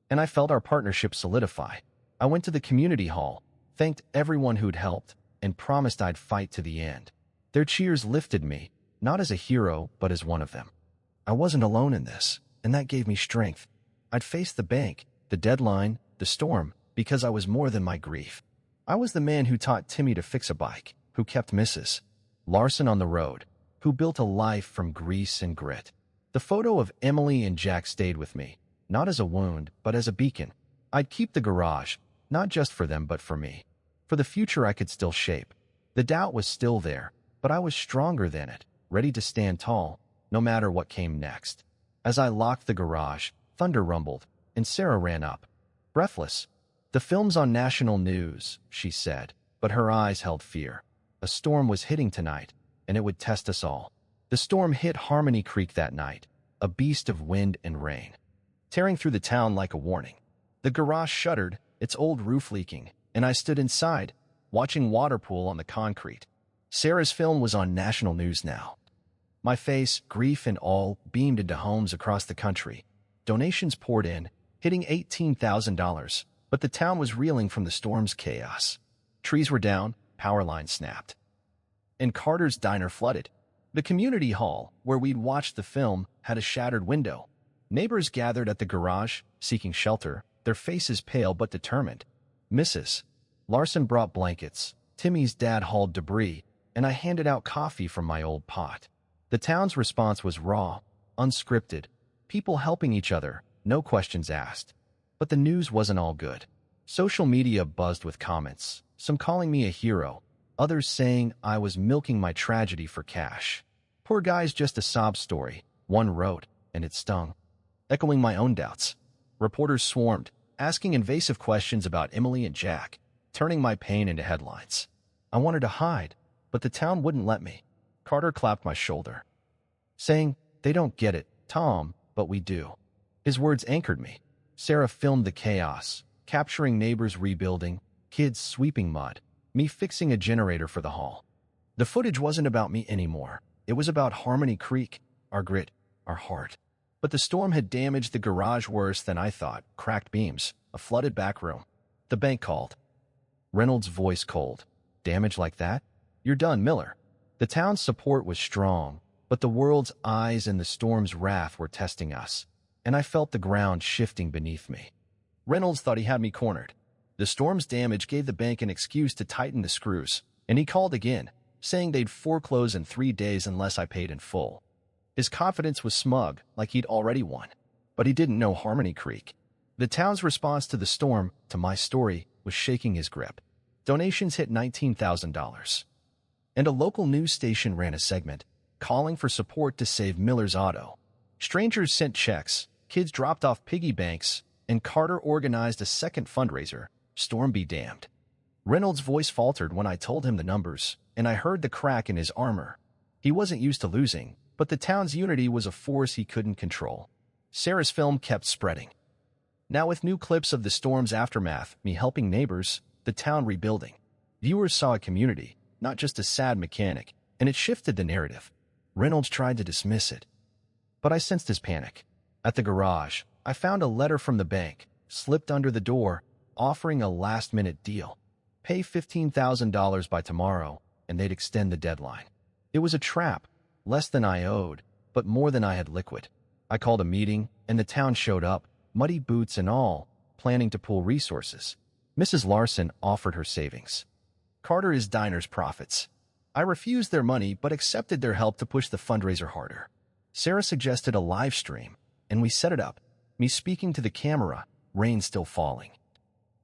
And I felt our partnership solidify. I went to the community hall, thanked everyone who'd helped, and promised I'd fight to the end. Their cheers lifted me, not as a hero, but as one of them. I wasn't alone in this, and that gave me strength. I'd face the bank, the deadline, the storm, because I was more than my grief. I was the man who taught Timmy to fix a bike, who kept Mrs. Larson on the road, who built a life from grease and grit. The photo of Emily and Jack stayed with me, not as a wound, but as a beacon. I'd keep the garage, not just for them but for me. For the future I could still shape. The doubt was still there, but I was stronger than it, ready to stand tall, no matter what came next. As I locked the garage, thunder rumbled, and Sarah ran up. Breathless. "The film's on national news," she said, but her eyes held fear. A storm was hitting tonight, and it would test us all. The storm hit Harmony Creek that night, a beast of wind and rain, tearing through the town like a warning. The garage shuddered, its old roof leaking, and I stood inside, watching water pool on the concrete. Sarah's film was on national news now. My face, grief and all, beamed into homes across the country. Donations poured in, hitting $18,000, but the town was reeling from the storm's chaos. Trees were down, power lines snapped, and Carter's diner flooded. The community hall, where we'd watched the film, had a shattered window. Neighbors gathered at the garage, seeking shelter, their faces pale but determined. Mrs. Larson brought blankets, Timmy's dad hauled debris, and I handed out coffee from my old pot. The town's response was raw, unscripted, people helping each other, no questions asked. But the news wasn't all good. Social media buzzed with comments, some calling me a hero, others saying I was milking my tragedy for cash. "Poor guy's just a sob story," one wrote, and it stung. Echoing my own doubts, reporters swarmed, asking invasive questions about Emily and Jack, turning my pain into headlines. I wanted to hide, but the town wouldn't let me. Carter clapped my shoulder, saying, "They don't get it, Tom, but we do." His words anchored me. Sarah filmed the chaos, capturing neighbors rebuilding, kids sweeping mud, me fixing a generator for the hall. The footage wasn't about me anymore. It was about Harmony Creek, our grit, our heart. But the storm had damaged the garage worse than I thought. Cracked beams, a flooded back room. The bank called. Reynolds' voice cold. "Damage like that? You're done, Miller." The town's support was strong, but the world's eyes and the storm's wrath were testing us, and I felt the ground shifting beneath me. Reynolds thought he had me cornered. The storm's damage gave the bank an excuse to tighten the screws, and he called again, saying they'd foreclose in 3 days unless I paid in full. His confidence was smug, like he'd already won. But he didn't know Harmony Creek. The town's response to the storm, to my story, was shaking his grip. Donations hit $19,000. And a local news station ran a segment, calling for support to save Miller's auto. Strangers sent checks, kids dropped off piggy banks, and Carter organized a second fundraiser, Storm Be Damned. Reynolds' voice faltered when I told him the numbers, and I heard the crack in his armor. He wasn't used to losing, but the town's unity was a force he couldn't control. Sarah's film kept spreading. Now with new clips of the storm's aftermath, me helping neighbors, the town rebuilding. Viewers saw a community, not just a sad mechanic, and it shifted the narrative. Reynolds tried to dismiss it, but I sensed his panic. At the garage, I found a letter from the bank, slipped under the door, offering a last-minute deal. Pay $15,000 by tomorrow, and they'd extend the deadline. It was a trap, less than I owed, but more than I had liquid. I called a meeting, and the town showed up, muddy boots and all, planning to pool resources. Mrs. Larson offered her savings. Carter is Diner's profits. I refused their money but accepted their help to push the fundraiser harder. Sarah suggested a live stream, and we set it up, me speaking to the camera, rain still falling,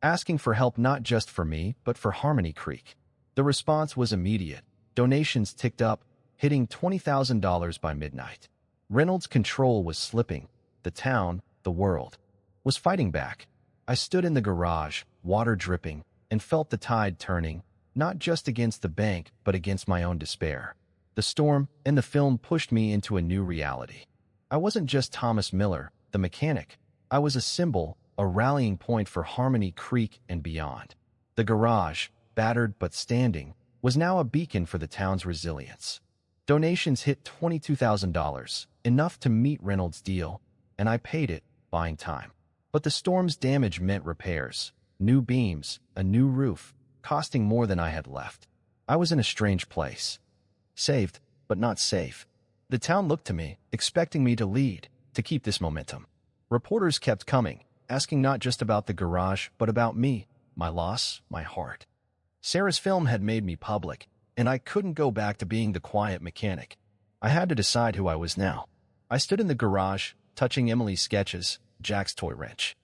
asking for help not just for me but for Harmony Creek. The response was immediate. Donations ticked up, hitting $20,000 by midnight. Reynolds' control was slipping. The town, the world, was fighting back. I stood in the garage, water dripping, and felt the tide turning, not just against the bank, but against my own despair. The storm and the film pushed me into a new reality. I wasn't just Thomas Miller, the mechanic. I was a symbol, a rallying point for Harmony Creek and beyond. The garage, battered but standing, was now a beacon for the town's resilience. Donations hit $22,000, enough to meet Reynolds' deal, and I paid it, buying time. But the storm's damage meant repairs, new beams, a new roof, costing more than I had left. I was in a strange place. Saved, but not safe. The town looked to me, expecting me to lead, to keep this momentum. Reporters kept coming, asking not just about the garage, but about me, my loss, my heart. Sarah's film had made me public, and I couldn't go back to being the quiet mechanic. I had to decide who I was now. I stood in the garage, touching Emily's sketches, Jack's toy wrench,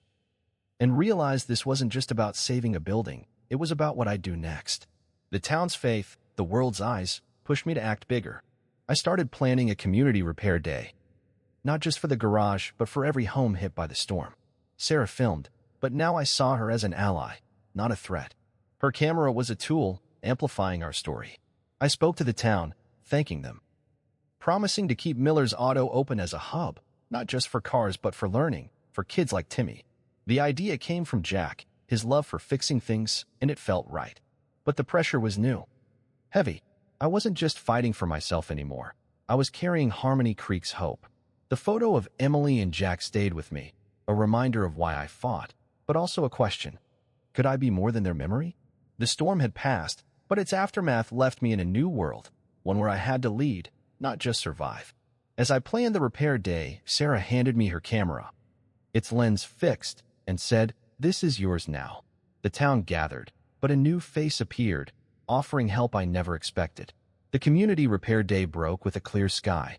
and realized this wasn't just about saving a building, it was about what I'd do next. The town's faith, the world's eyes, pushed me to act bigger. I started planning a community repair day. not just for the garage, but for every home hit by the storm. Sarah filmed, but now I saw her as an ally, not a threat. Her camera was a tool, amplifying our story. I spoke to the town, thanking them, promising to keep Miller's Auto open as a hub, not just for cars but for learning, for kids like Timmy. The idea came from Jack, his love for fixing things, and it felt right. But the pressure was new. Heavy. I wasn't just fighting for myself anymore. I was carrying Harmony Creek's hope. The photo of Emily and Jack stayed with me, a reminder of why I fought, but also a question. Could I be more than their memory? The storm had passed, but its aftermath left me in a new world, one where I had to lead, not just survive. As I planned the repair day, Sarah handed me her camera, its lens fixed, and said, "This is yours now." The town gathered, but a new face appeared, offering help I never expected. The community repair day broke with a clear sky.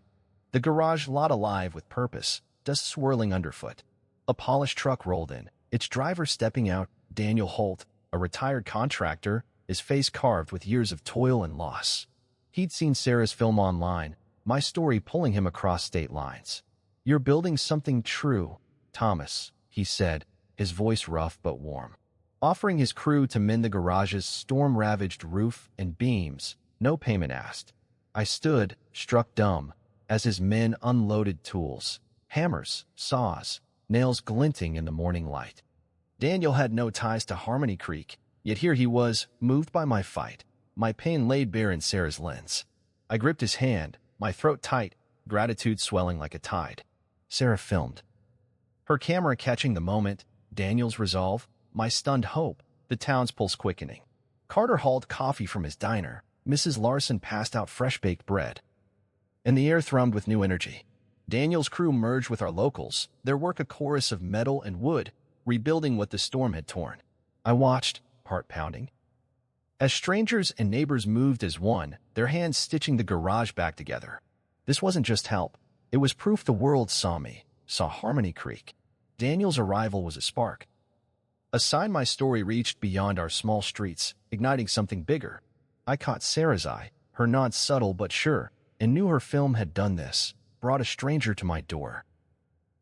The garage lot alive with purpose, dust swirling underfoot. A polished truck rolled in, its driver stepping out, Daniel Holt, a retired contractor, his face carved with years of toil and loss. He'd seen Sarah's film online, my story pulling him across state lines. "You're building something true, Thomas," he said, his voice rough but warm. Offering his crew to mend the garage's storm-ravaged roof and beams, no payment asked. I stood, struck dumb, as his men unloaded tools, hammers, saws, nails glinting in the morning light. Daniel had no ties to Harmony Creek, yet here he was, moved by my fight, my pain laid bare in Sarah's lens. I gripped his hand, my throat tight, gratitude swelling like a tide. Sarah filmed, her camera catching the moment, Daniel's resolve, my stunned hope, the town's pulse quickening. Carter hauled coffee from his diner. Mrs. Larson passed out fresh-baked bread. And the air thrummed with new energy. Daniel's crew merged with our locals, their work a chorus of metal and wood, rebuilding what the storm had torn. I watched, heart pounding, as strangers and neighbors moved as one, their hands stitching the garage back together. This wasn't just help. It was proof the world saw me, saw Harmony Creek. Daniel's arrival was a spark. A sign my story reached beyond our small streets, igniting something bigger. I caught Sarah's eye, her nod subtle but sure, and knew her film had done this, brought a stranger to my door,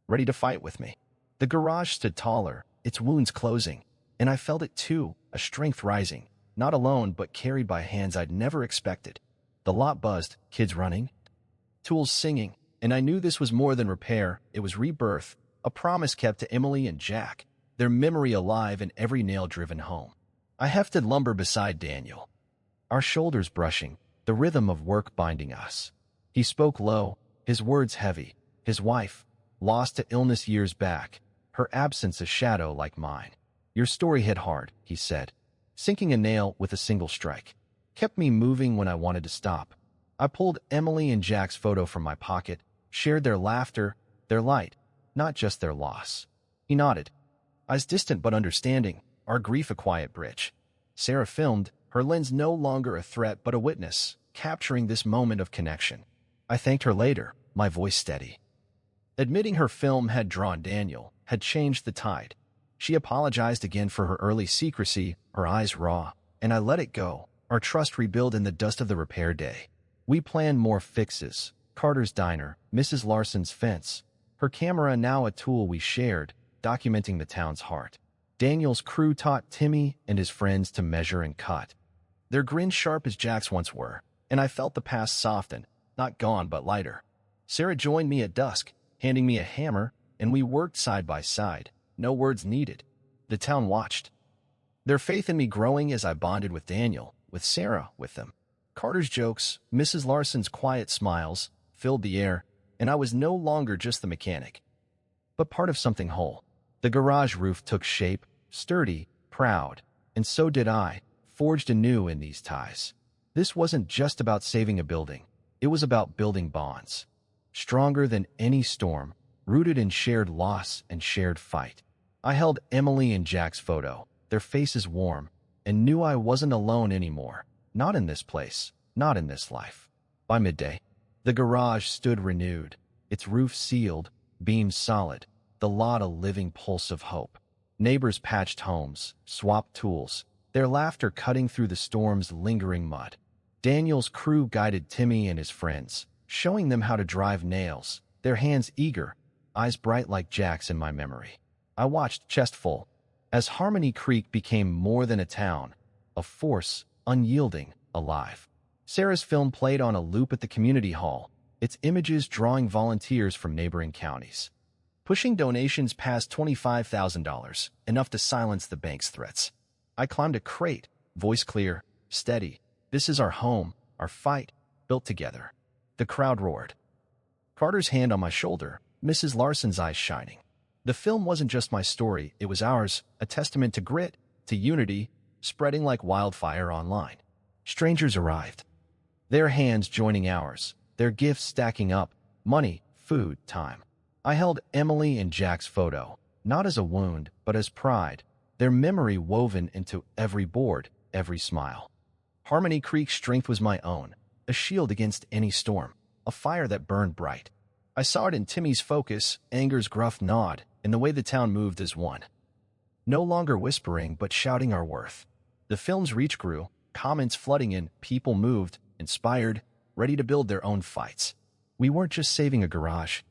ready to fight with me. The garage stood taller, its wounds closing, and I felt it too, a strength rising, not alone but carried by hands I'd never expected. The lot buzzed, kids running, tools singing, and I knew this was more than repair, it was rebirth, a promise kept to Emily and Jack, their memory alive in every nail-driven home. I hefted lumber beside Daniel, our shoulders brushing, the rhythm of work binding us. He spoke low, his words heavy, his wife, lost to illness years back, her absence a shadow like mine. "Your story hit hard," he said, sinking a nail with a single strike. Kept me moving when I wanted to stop. I pulled Emily and Jack's photo from my pocket, shared their laughter, their light, not just their loss. He nodded, eyes distant but understanding, our grief a quiet bridge. Sarah filmed, her lens no longer a threat but a witness, capturing this moment of connection. I thanked her later, my voice steady. Admitting her film had drawn Daniel, had changed the tide. She apologized again for her early secrecy, her eyes raw, and I let it go, our trust rebuilt in the dust of the repair day. We planned more fixes, Carter's diner, Mrs. Larson's fence, her camera now a tool we shared, documenting the town's heart. Daniel's crew taught Timmy and his friends to measure and cut. Their grins sharp as Jack's once were, and I felt the past soften, not gone but lighter. Sarah joined me at dusk, handing me a hammer, and we worked side by side, no words needed. The town watched, their faith in me growing as I bonded with Daniel, with Sarah, with them. Carter's jokes, Mrs. Larson's quiet smiles, filled the air, and I was no longer just the mechanic, but part of something whole. The garage roof took shape, sturdy, proud, and so did I, forged anew in these ties. This wasn't just about saving a building. It was about building bonds, stronger than any storm, rooted in shared loss and shared fight. I held Emily and Jack's photo, their faces warm, and knew I wasn't alone anymore. Not in this place, not in this life. By midday, the garage stood renewed, its roof sealed, beams solid, the lot a living pulse of hope. Neighbors patched homes, swapped tools, their laughter cutting through the storm's lingering mud. Daniel's crew guided Timmy and his friends, showing them how to drive nails, their hands eager, eyes bright like Jack's in my memory. I watched, chest full, as Harmony Creek became more than a town, a force, unyielding, alive. Sarah's film played on a loop at the community hall, its images drawing volunteers from neighboring counties. Pushing donations past $25,000, enough to silence the bank's threats. I climbed a crate, voice clear, steady. This is our home, our fight, built together. The crowd roared. Carter's hand on my shoulder, Mrs. Larson's eyes shining. The film wasn't just my story, it was ours, a testament to grit, to unity, spreading like wildfire online. Strangers arrived. Their hands joining ours, their gifts stacking up, money, food, time. I held Emily and Jack's photo, not as a wound, but as pride, their memory woven into every board, every smile. Harmony Creek's strength was my own, a shield against any storm, a fire that burned bright. I saw it in Timmy's focus, anger's gruff nod, in the way the town moved as one. No longer whispering, but shouting our worth. The film's reach grew, comments flooding in, people moved, inspired, ready to build their own fights. We weren't just saving a garage.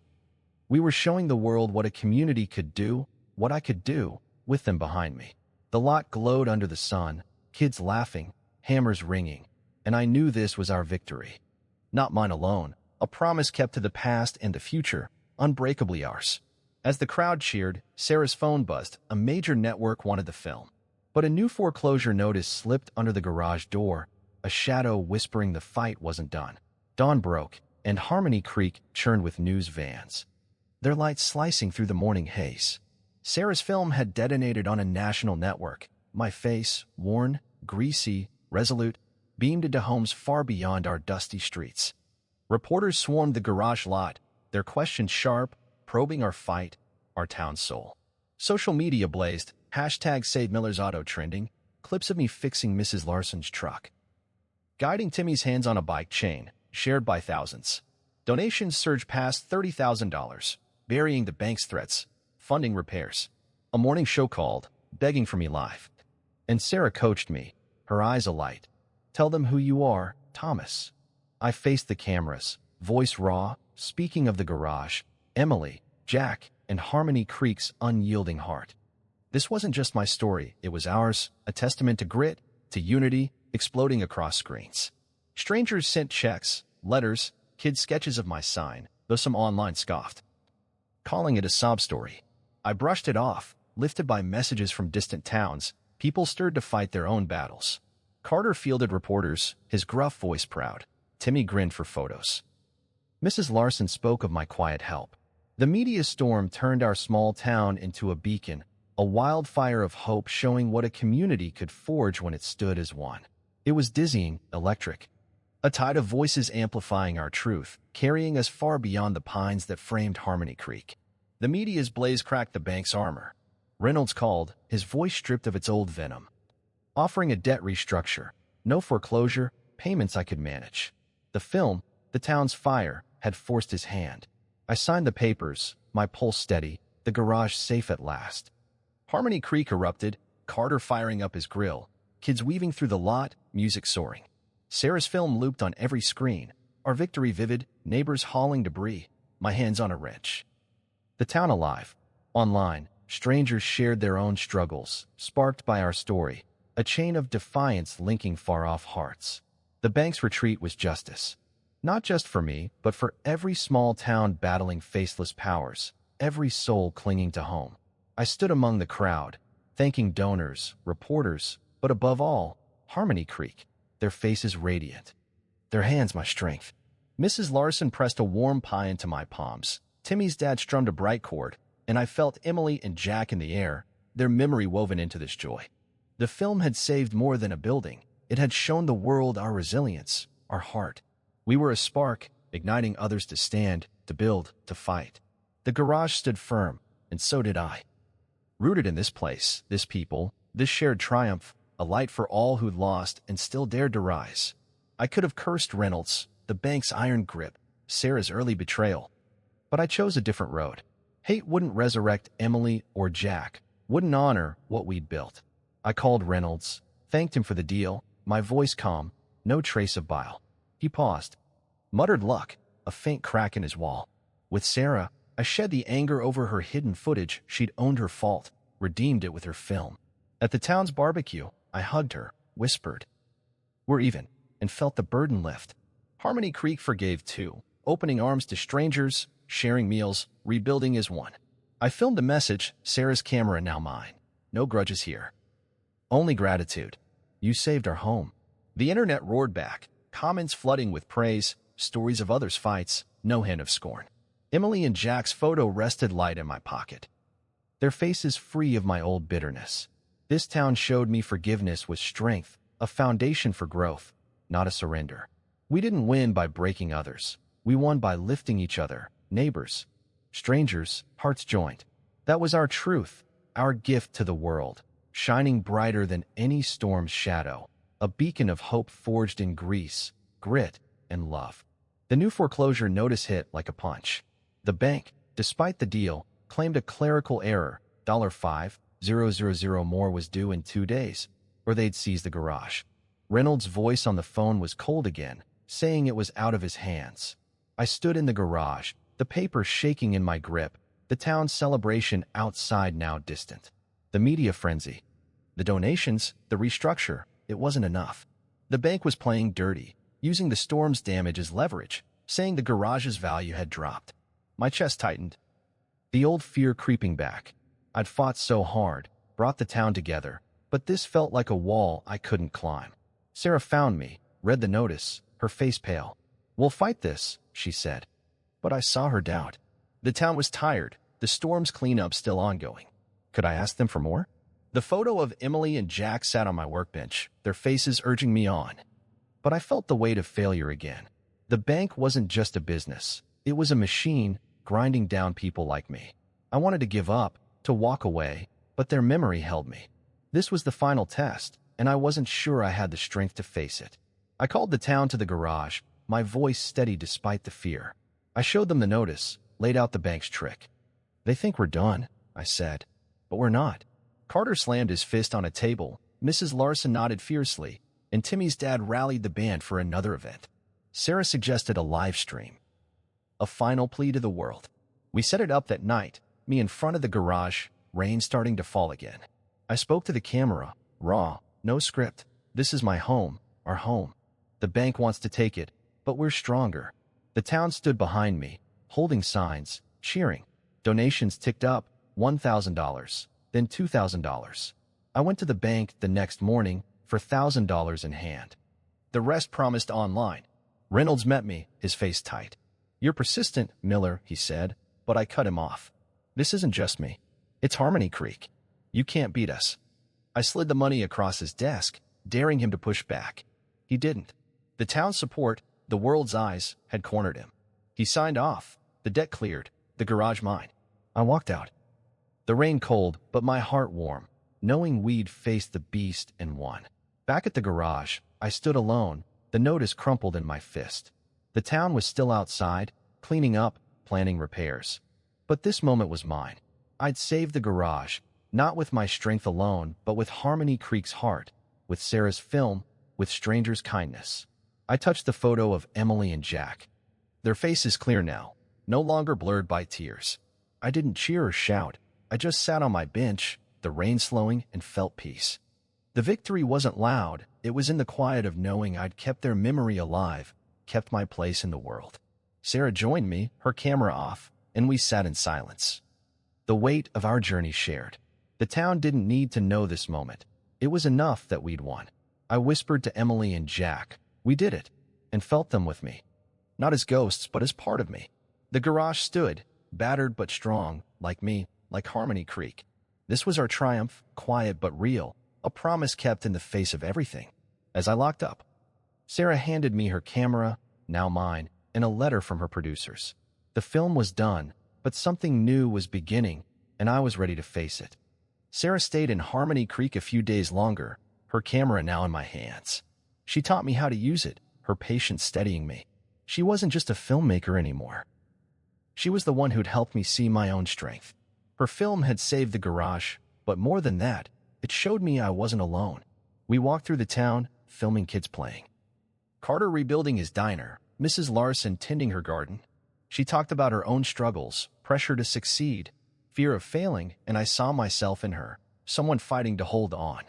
We were showing the world what a community could do, what I could do, with them behind me. The lot glowed under the sun, kids laughing, hammers ringing, and I knew this was our victory. Not mine alone, a promise kept to the past and the future, unbreakably ours. As the crowd cheered, Sarah's phone buzzed. A major network wanted the film. But a new foreclosure notice slipped under the garage door, a shadow whispering the fight wasn't done. Dawn broke, and Harmony Creek churned with news vans, their lights slicing through the morning haze. Sarah's film had detonated on a national network. My face, worn, greasy, resolute, beamed into homes far beyond our dusty streets. Reporters swarmed the garage lot, their questions sharp, probing our fight, our town's soul. Social media blazed, hashtag Save Miller's Auto trending, clips of me fixing Mrs. Larson's truck. Guiding Timmy's hands on a bike chain, shared by thousands. Donations surged past $30,000, burying the bank's threats, funding repairs. A morning show called, begging for me live. And Sarah coached me, her eyes alight. Tell them who you are, Thomas. I faced the cameras, voice raw, speaking of the garage, Emily, Jack, and Harmony Creek's unyielding heart. This wasn't just my story, it was ours, a testament to grit, to unity, exploding across screens. Strangers sent checks, letters, kid sketches of my sign, though some online scoffed, calling it a sob story. I brushed it off, lifted by messages from distant towns. People stirred to fight their own battles. Carter fielded reporters, his gruff voice proud. Timmy grinned for photos. Mrs. Larson spoke of my quiet help. The media storm turned our small town into a beacon, a wildfire of hope showing what a community could forge when it stood as one. It was dizzying, electric. A tide of voices amplifying our truth, carrying us far beyond the pines that framed Harmony Creek. The media's blaze cracked the bank's armor. Reynolds called, his voice stripped of its old venom, offering a debt restructure, no foreclosure, payments I could manage. The film, the town's fire, had forced his hand. I signed the papers, my pulse steady, the garage safe at last. Harmony Creek erupted, Carter firing up his grill, kids weaving through the lot, music soaring. Sarah's film looped on every screen, our victory vivid, neighbors hauling debris, my hands on a wrench. The town alive. Online, strangers shared their own struggles, sparked by our story, a chain of defiance linking far-off hearts. The bank's retreat was justice. Not just for me, but for every small town battling faceless powers, every soul clinging to home. I stood among the crowd, thanking donors, reporters, but above all, Harmony Creek, their faces radiant, their hands my strength. Mrs. Larson pressed a warm pie into my palms. Timmy's dad strummed a bright chord, and I felt Emily and Jack in the air, their memory woven into this joy. The film had saved more than a building. It had shown the world our resilience, our heart. We were a spark, igniting others to stand, to build, to fight. The garage stood firm, and so did I. Rooted in this place, this people, this shared triumph, a light for all who'd lost and still dared to rise. I could have cursed Reynolds, the bank's iron grip, Sarah's early betrayal. But I chose a different road. Hate wouldn't resurrect Emily or Jack, wouldn't honor what we'd built. I called Reynolds, thanked him for the deal, my voice calm, no trace of bile. He paused, muttered luck, a faint crack in his wall. With Sarah, I shed the anger over her hidden footage. She'd owned her fault, redeemed it with her film. At the town's barbecue, I hugged her, whispered, "We're even," and felt the burden lift. Harmony Creek forgave too, opening arms to strangers, sharing meals, rebuilding as one. I filmed a message, Sarah's camera now mine. No grudges here. Only gratitude. You saved our home. The internet roared back, comments flooding with praise, stories of others' fights, no hint of scorn. Emily and Jack's photo rested light in my pocket, their faces free of my old bitterness. This town showed me forgiveness was strength, a foundation for growth, not a surrender. We didn't win by breaking others. We won by lifting each other, neighbors, strangers, hearts joined. That was our truth, our gift to the world, shining brighter than any storm's shadow, a beacon of hope forged in grease, grit, and love. The new foreclosure notice hit like a punch. The bank, despite the deal, claimed a clerical error, $5,000 more was due in 2 days, or they'd seize the garage. Reynolds' voice on the phone was cold again, saying it was out of his hands. I stood in the garage, the paper shaking in my grip, the town's celebration outside now distant. The media frenzy, the donations, the restructure, it wasn't enough. The bank was playing dirty, using the storm's damage as leverage, saying the garage's value had dropped. My chest tightened, the old fear creeping back. I'd fought so hard, brought the town together, but this felt like a wall I couldn't climb. Sarah found me, read the notice, her face pale. "We'll fight this," she said. But I saw her doubt. The town was tired, the storm's cleanup still ongoing. Could I ask them for more? The photo of Emily and Jack sat on my workbench, their faces urging me on. But I felt the weight of failure again. The bank wasn't just a business. It was a machine, grinding down people like me. I wanted to give up, to walk away, but their memory held me. This was the final test, and I wasn't sure I had the strength to face it. I called the town to the garage, my voice steady despite the fear. I showed them the notice, laid out the bank's trick. "They think we're done," I said. "But we're not." Carter slammed his fist on a table, Mrs. Larson nodded fiercely, and Timmy's dad rallied the band for another event. Sarah suggested a live stream. A final plea to the world. We set it up that night, me in front of the garage, rain starting to fall again. I spoke to the camera, raw, no script. "This is my home, our home. The bank wants to take it, but we're stronger." The town stood behind me, holding signs, cheering. Donations ticked up, $1,000, then $2,000. I went to the bank the next morning for $1,000 in hand. The rest promised online. Reynolds met me, his face tight. "You're persistent, Miller," he said, but I cut him off. "This isn't just me. It's Harmony Creek. You can't beat us." I slid the money across his desk, daring him to push back. He didn't. The town's support, the world's eyes, had cornered him. He signed off. The debt cleared. The garage mine. I walked out. The rain cold, but my heart warm, knowing we'd faced the beast and won. Back at the garage, I stood alone, the notice crumpled in my fist. The town was still outside, cleaning up, planning repairs. But this moment was mine. I'd saved the garage, not with my strength alone, but with Harmony Creek's heart, with Sarah's film, with strangers' kindness. I touched the photo of Emily and Jack. Their faces clear now, no longer blurred by tears. I didn't cheer or shout. I just sat on my bench, the rain slowing, and felt peace. The victory wasn't loud. It was in the quiet of knowing I'd kept their memory alive, kept my place in the world. Sarah joined me, her camera off, and we sat in silence. The weight of our journey shared. The town didn't need to know this moment. It was enough that we'd won. I whispered to Emily and Jack, "We did it," and felt them with me. Not as ghosts, but as part of me. The garage stood, battered but strong, like me, like Harmony Creek. This was our triumph, quiet but real, a promise kept in the face of everything. As I locked up, Sarah handed me her camera, now mine, and a letter from her producers. The film was done, but something new was beginning, and I was ready to face it. Sarah stayed in Harmony Creek a few days longer, her camera now in my hands. She taught me how to use it, her patience steadying me. She wasn't just a filmmaker anymore. She was the one who'd helped me see my own strength. Her film had saved the garage, but more than that, it showed me I wasn't alone. We walked through the town, filming kids playing. Carter rebuilding his diner, Mrs. Larson tending her garden. She talked about her own struggles, pressure to succeed, fear of failing, and I saw myself in her, someone fighting to hold on.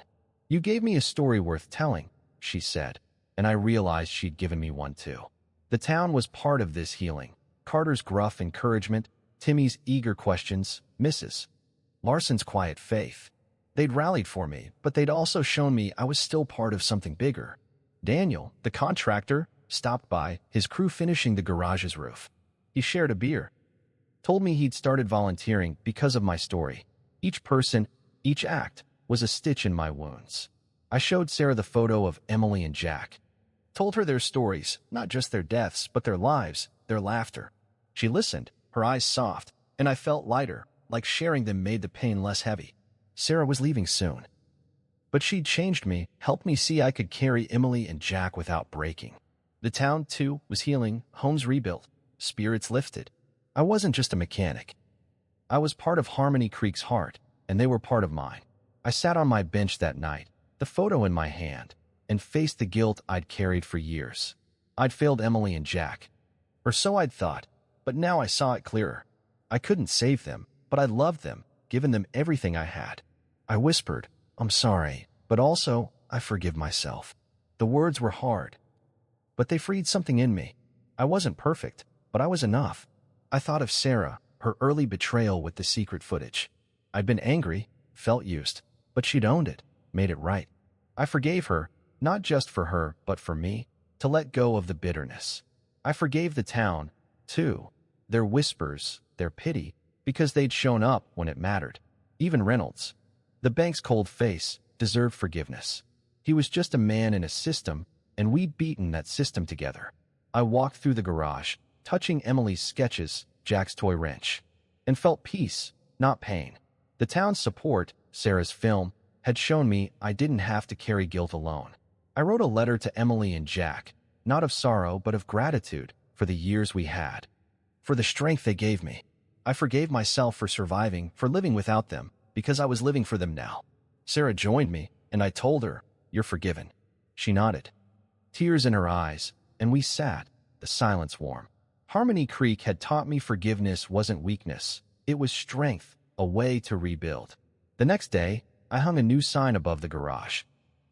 "You gave me a story worth telling," she said, and I realized she'd given me one too. The town was part of this healing. Carter's gruff encouragement, Timmy's eager questions, Mrs. Larson's quiet faith. They'd rallied for me, but they'd also shown me I was still part of something bigger. Daniel, the contractor, stopped by, his crew finishing the garage's roof. He shared a beer, told me he'd started volunteering because of my story. Each person, each act, was a stitch in my wounds. I showed Sarah the photo of Emily and Jack. Told her their stories, not just their deaths, but their lives, their laughter. She listened, her eyes soft, and I felt lighter, like sharing them made the pain less heavy. Sarah was leaving soon. But she'd changed me, helped me see I could carry Emily and Jack without breaking. The town, too, was healing, homes rebuilt, spirits lifted. I wasn't just a mechanic. I was part of Harmony Creek's heart, and they were part of mine. I sat on my bench that night, the photo in my hand, and faced the guilt I'd carried for years. I'd failed Emily and Jack. Or so I'd thought, but now I saw it clearer. I couldn't save them, but I loved them, given them everything I had. I whispered, "I'm sorry," but also, "I forgive myself." The words were hard, but they freed something in me. I wasn't perfect, but I was enough. I thought of Sarah, her early betrayal with the secret footage. I'd been angry, felt used, but she'd owned it, made it right. I forgave her, not just for her, but for me, to let go of the bitterness. I forgave the town, too, their whispers, their pity, because they'd shown up when it mattered. Even Reynolds, the bank's cold face, deserved forgiveness. He was just a man in a system, and we'd beaten that system together. I walked through the garage, touching Emily's sketches, Jack's toy wrench, and felt peace, not pain. The town's support, Sarah's film, had shown me I didn't have to carry guilt alone. I wrote a letter to Emily and Jack, not of sorrow but of gratitude for the years we had, for the strength they gave me. I forgave myself for surviving, for living without them, because I was living for them now. Sarah joined me, and I told her, "You're forgiven." She nodded, tears in her eyes, and we sat, the silence warm. Harmony Creek had taught me forgiveness wasn't weakness. It was strength, a way to rebuild. The next day, I hung a new sign above the garage.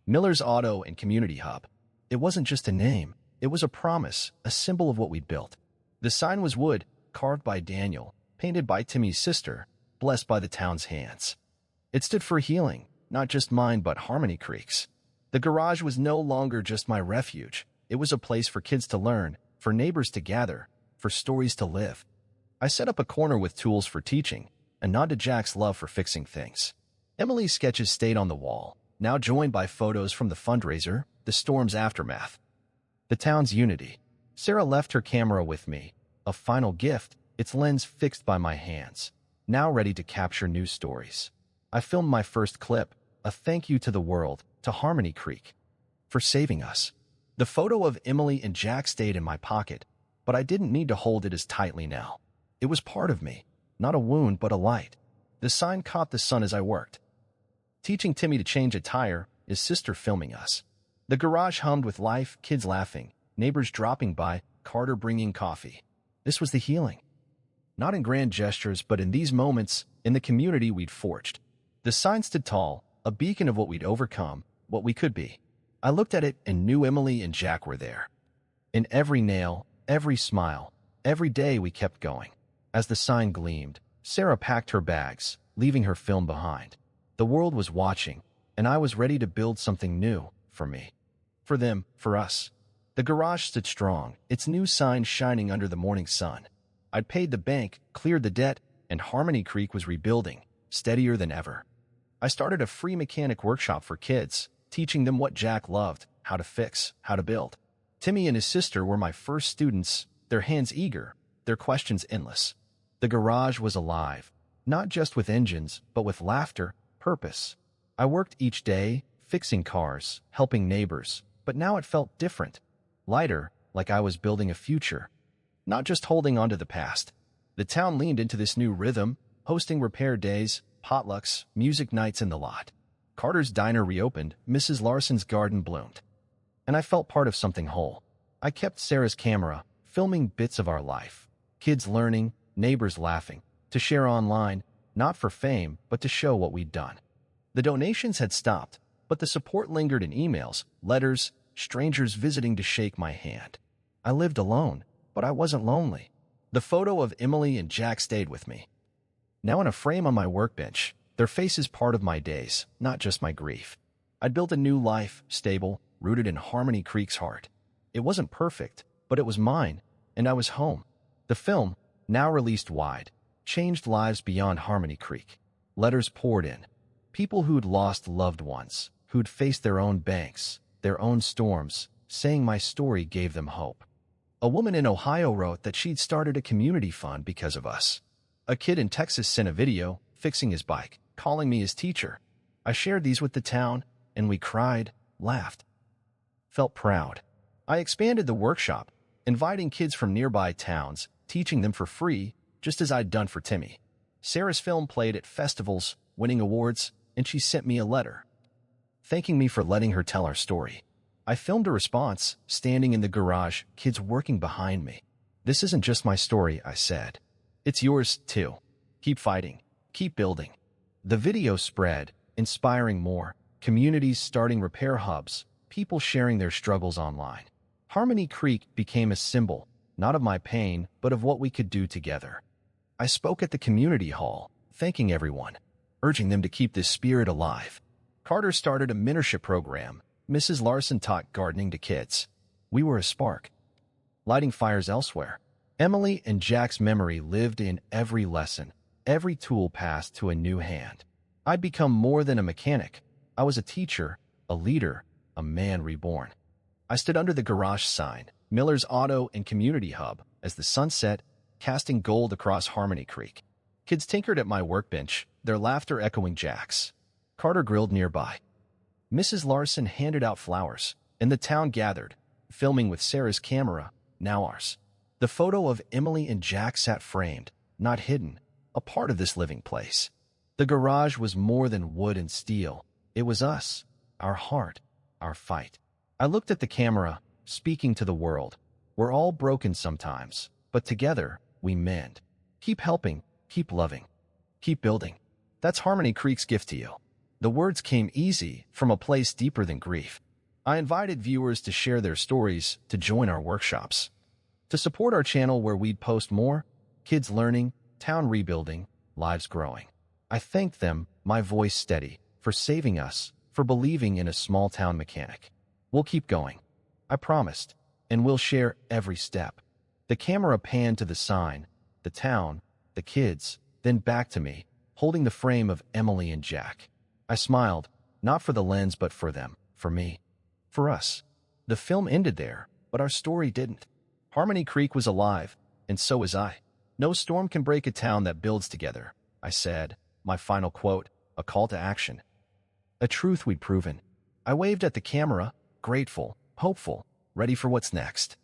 Miller's Auto and Community Hub. It wasn't just a name. It was a promise, a symbol of what we'd built. The sign was wood, carved by Daniel, painted by Timmy's sister, blessed by the town's hands. It stood for healing, not just mine but Harmony Creek's. The garage was no longer just my refuge. It was a place for kids to learn, for neighbors to gather, for stories to live. I set up a corner with tools for teaching, a nod to Jack's love for fixing things. Emily's sketches stayed on the wall, now joined by photos from the fundraiser, the storm's aftermath, the town's unity. Sarah left her camera with me, a final gift, its lens fixed by my hands, now ready to capture new stories. I filmed my first clip, a thank you to the world, to Harmony Creek, for saving us. The photo of Emily and Jack stayed in my pocket, but I didn't need to hold it as tightly now. It was part of me, not a wound but a light. The sign caught the sun as I worked, teaching Timmy to change a tire, his sister filming us. The garage hummed with life, kids laughing, neighbors dropping by, Carter bringing coffee. This was the healing. Not in grand gestures, but in these moments, in the community we'd forged. The sign stood tall, a beacon of what we'd overcome, what we could be. I looked at it and knew Emily and Jack were there. In every nail, every smile, every day we kept going. As the sign gleamed, Sarah packed her bags, leaving her film behind. The world was watching, and I was ready to build something new, for me. For them, for us. The garage stood strong, its new sign shining under the morning sun. I'd paid the bank, cleared the debt, and Harmony Creek was rebuilding, steadier than ever. I started a free mechanic workshop for kids, teaching them what Jack loved, how to fix, how to build. Timmy and his sister were my first students, their hands eager, their questions endless. The garage was alive, not just with engines, but with laughter, purpose. I worked each day, fixing cars, helping neighbors, but now it felt different, lighter, like I was building a future, not just holding on to the past. The town leaned into this new rhythm, hosting repair days, potlucks, music nights in the lot. Carter's diner reopened, Mrs. Larson's garden bloomed. And I felt part of something whole. I kept Sarah's camera, filming bits of our life, Kids learning, neighbors laughing, to share online, not for fame, but to show what we'd done. The donations had stopped, but the support lingered in emails, letters, strangers visiting to shake my hand. I lived alone, but I wasn't lonely. The photo of Emily and Jack stayed with me. Now in a frame on my workbench, their faces part of my days, not just my grief. I'd built a new life, stable, rooted in Harmony Creek's heart. It wasn't perfect, but it was mine, and I was home. The film, now released wide, changed lives beyond Harmony Creek. Letters poured in. People who'd lost loved ones, who'd faced their own banks, their own storms, saying my story gave them hope. A woman in Ohio wrote that she'd started a community fund because of us. A kid in Texas sent a video, fixing his bike, calling me his teacher. I shared these with the town, and we cried, laughed, felt proud. I expanded the workshop, inviting kids from nearby towns, teaching them for free, just as I'd done for Timmy. Sarah's film played at festivals, winning awards, and she sent me a letter, thanking me for letting her tell our story. I filmed a response, standing in the garage, kids working behind me. This isn't just my story, I said. It's yours, too. Keep fighting. Keep building. The video spread, inspiring more, communities starting repair hubs, people sharing their struggles online. Harmony Creek became a symbol, not of my pain, but of what we could do together. I spoke at the community hall, thanking everyone, urging them to keep this spirit alive. Carter started a mentorship program. Mrs. Larson taught gardening to kids. We were a spark, lighting fires elsewhere. Emily and Jack's memory lived in every lesson, every tool passed to a new hand. I'd become more than a mechanic. I was a teacher, a leader, a man reborn. I stood under the garage sign, Miller's Auto and Community Hub, as the sun set, casting gold across Harmony Creek. Kids tinkered at my workbench, their laughter echoing Jack's. Carter grilled nearby. Mrs. Larson handed out flowers, and the town gathered, filming with Sarah's camera, now ours. The photo of Emily and Jack sat framed, not hidden, a part of this living place. The garage was more than wood and steel. It was us, our heart, our fight. I looked at the camera, speaking to the world. We're all broken sometimes, but together, we mend. Keep helping, keep loving, keep building. That's Harmony Creek's gift to you. The words came easy, from a place deeper than grief. I invited viewers to share their stories, to join our workshops, to support our channel where we'd post more, kids learning, town rebuilding, lives growing. I thanked them, my voice steady, for saving us, for believing in a small-town mechanic. We'll keep going, I promised, and we'll share every step. The camera panned to the sign, the town, the kids, then back to me, holding the frame of Emily and Jack. I smiled, not for the lens but for them, for me, for us. The film ended there, but our story didn't. Harmony Creek was alive, and so was I. No storm can break a town that builds together, I said, my final quote, a call to action. A truth we'd proven. I waved at the camera, grateful, hopeful, ready for what's next.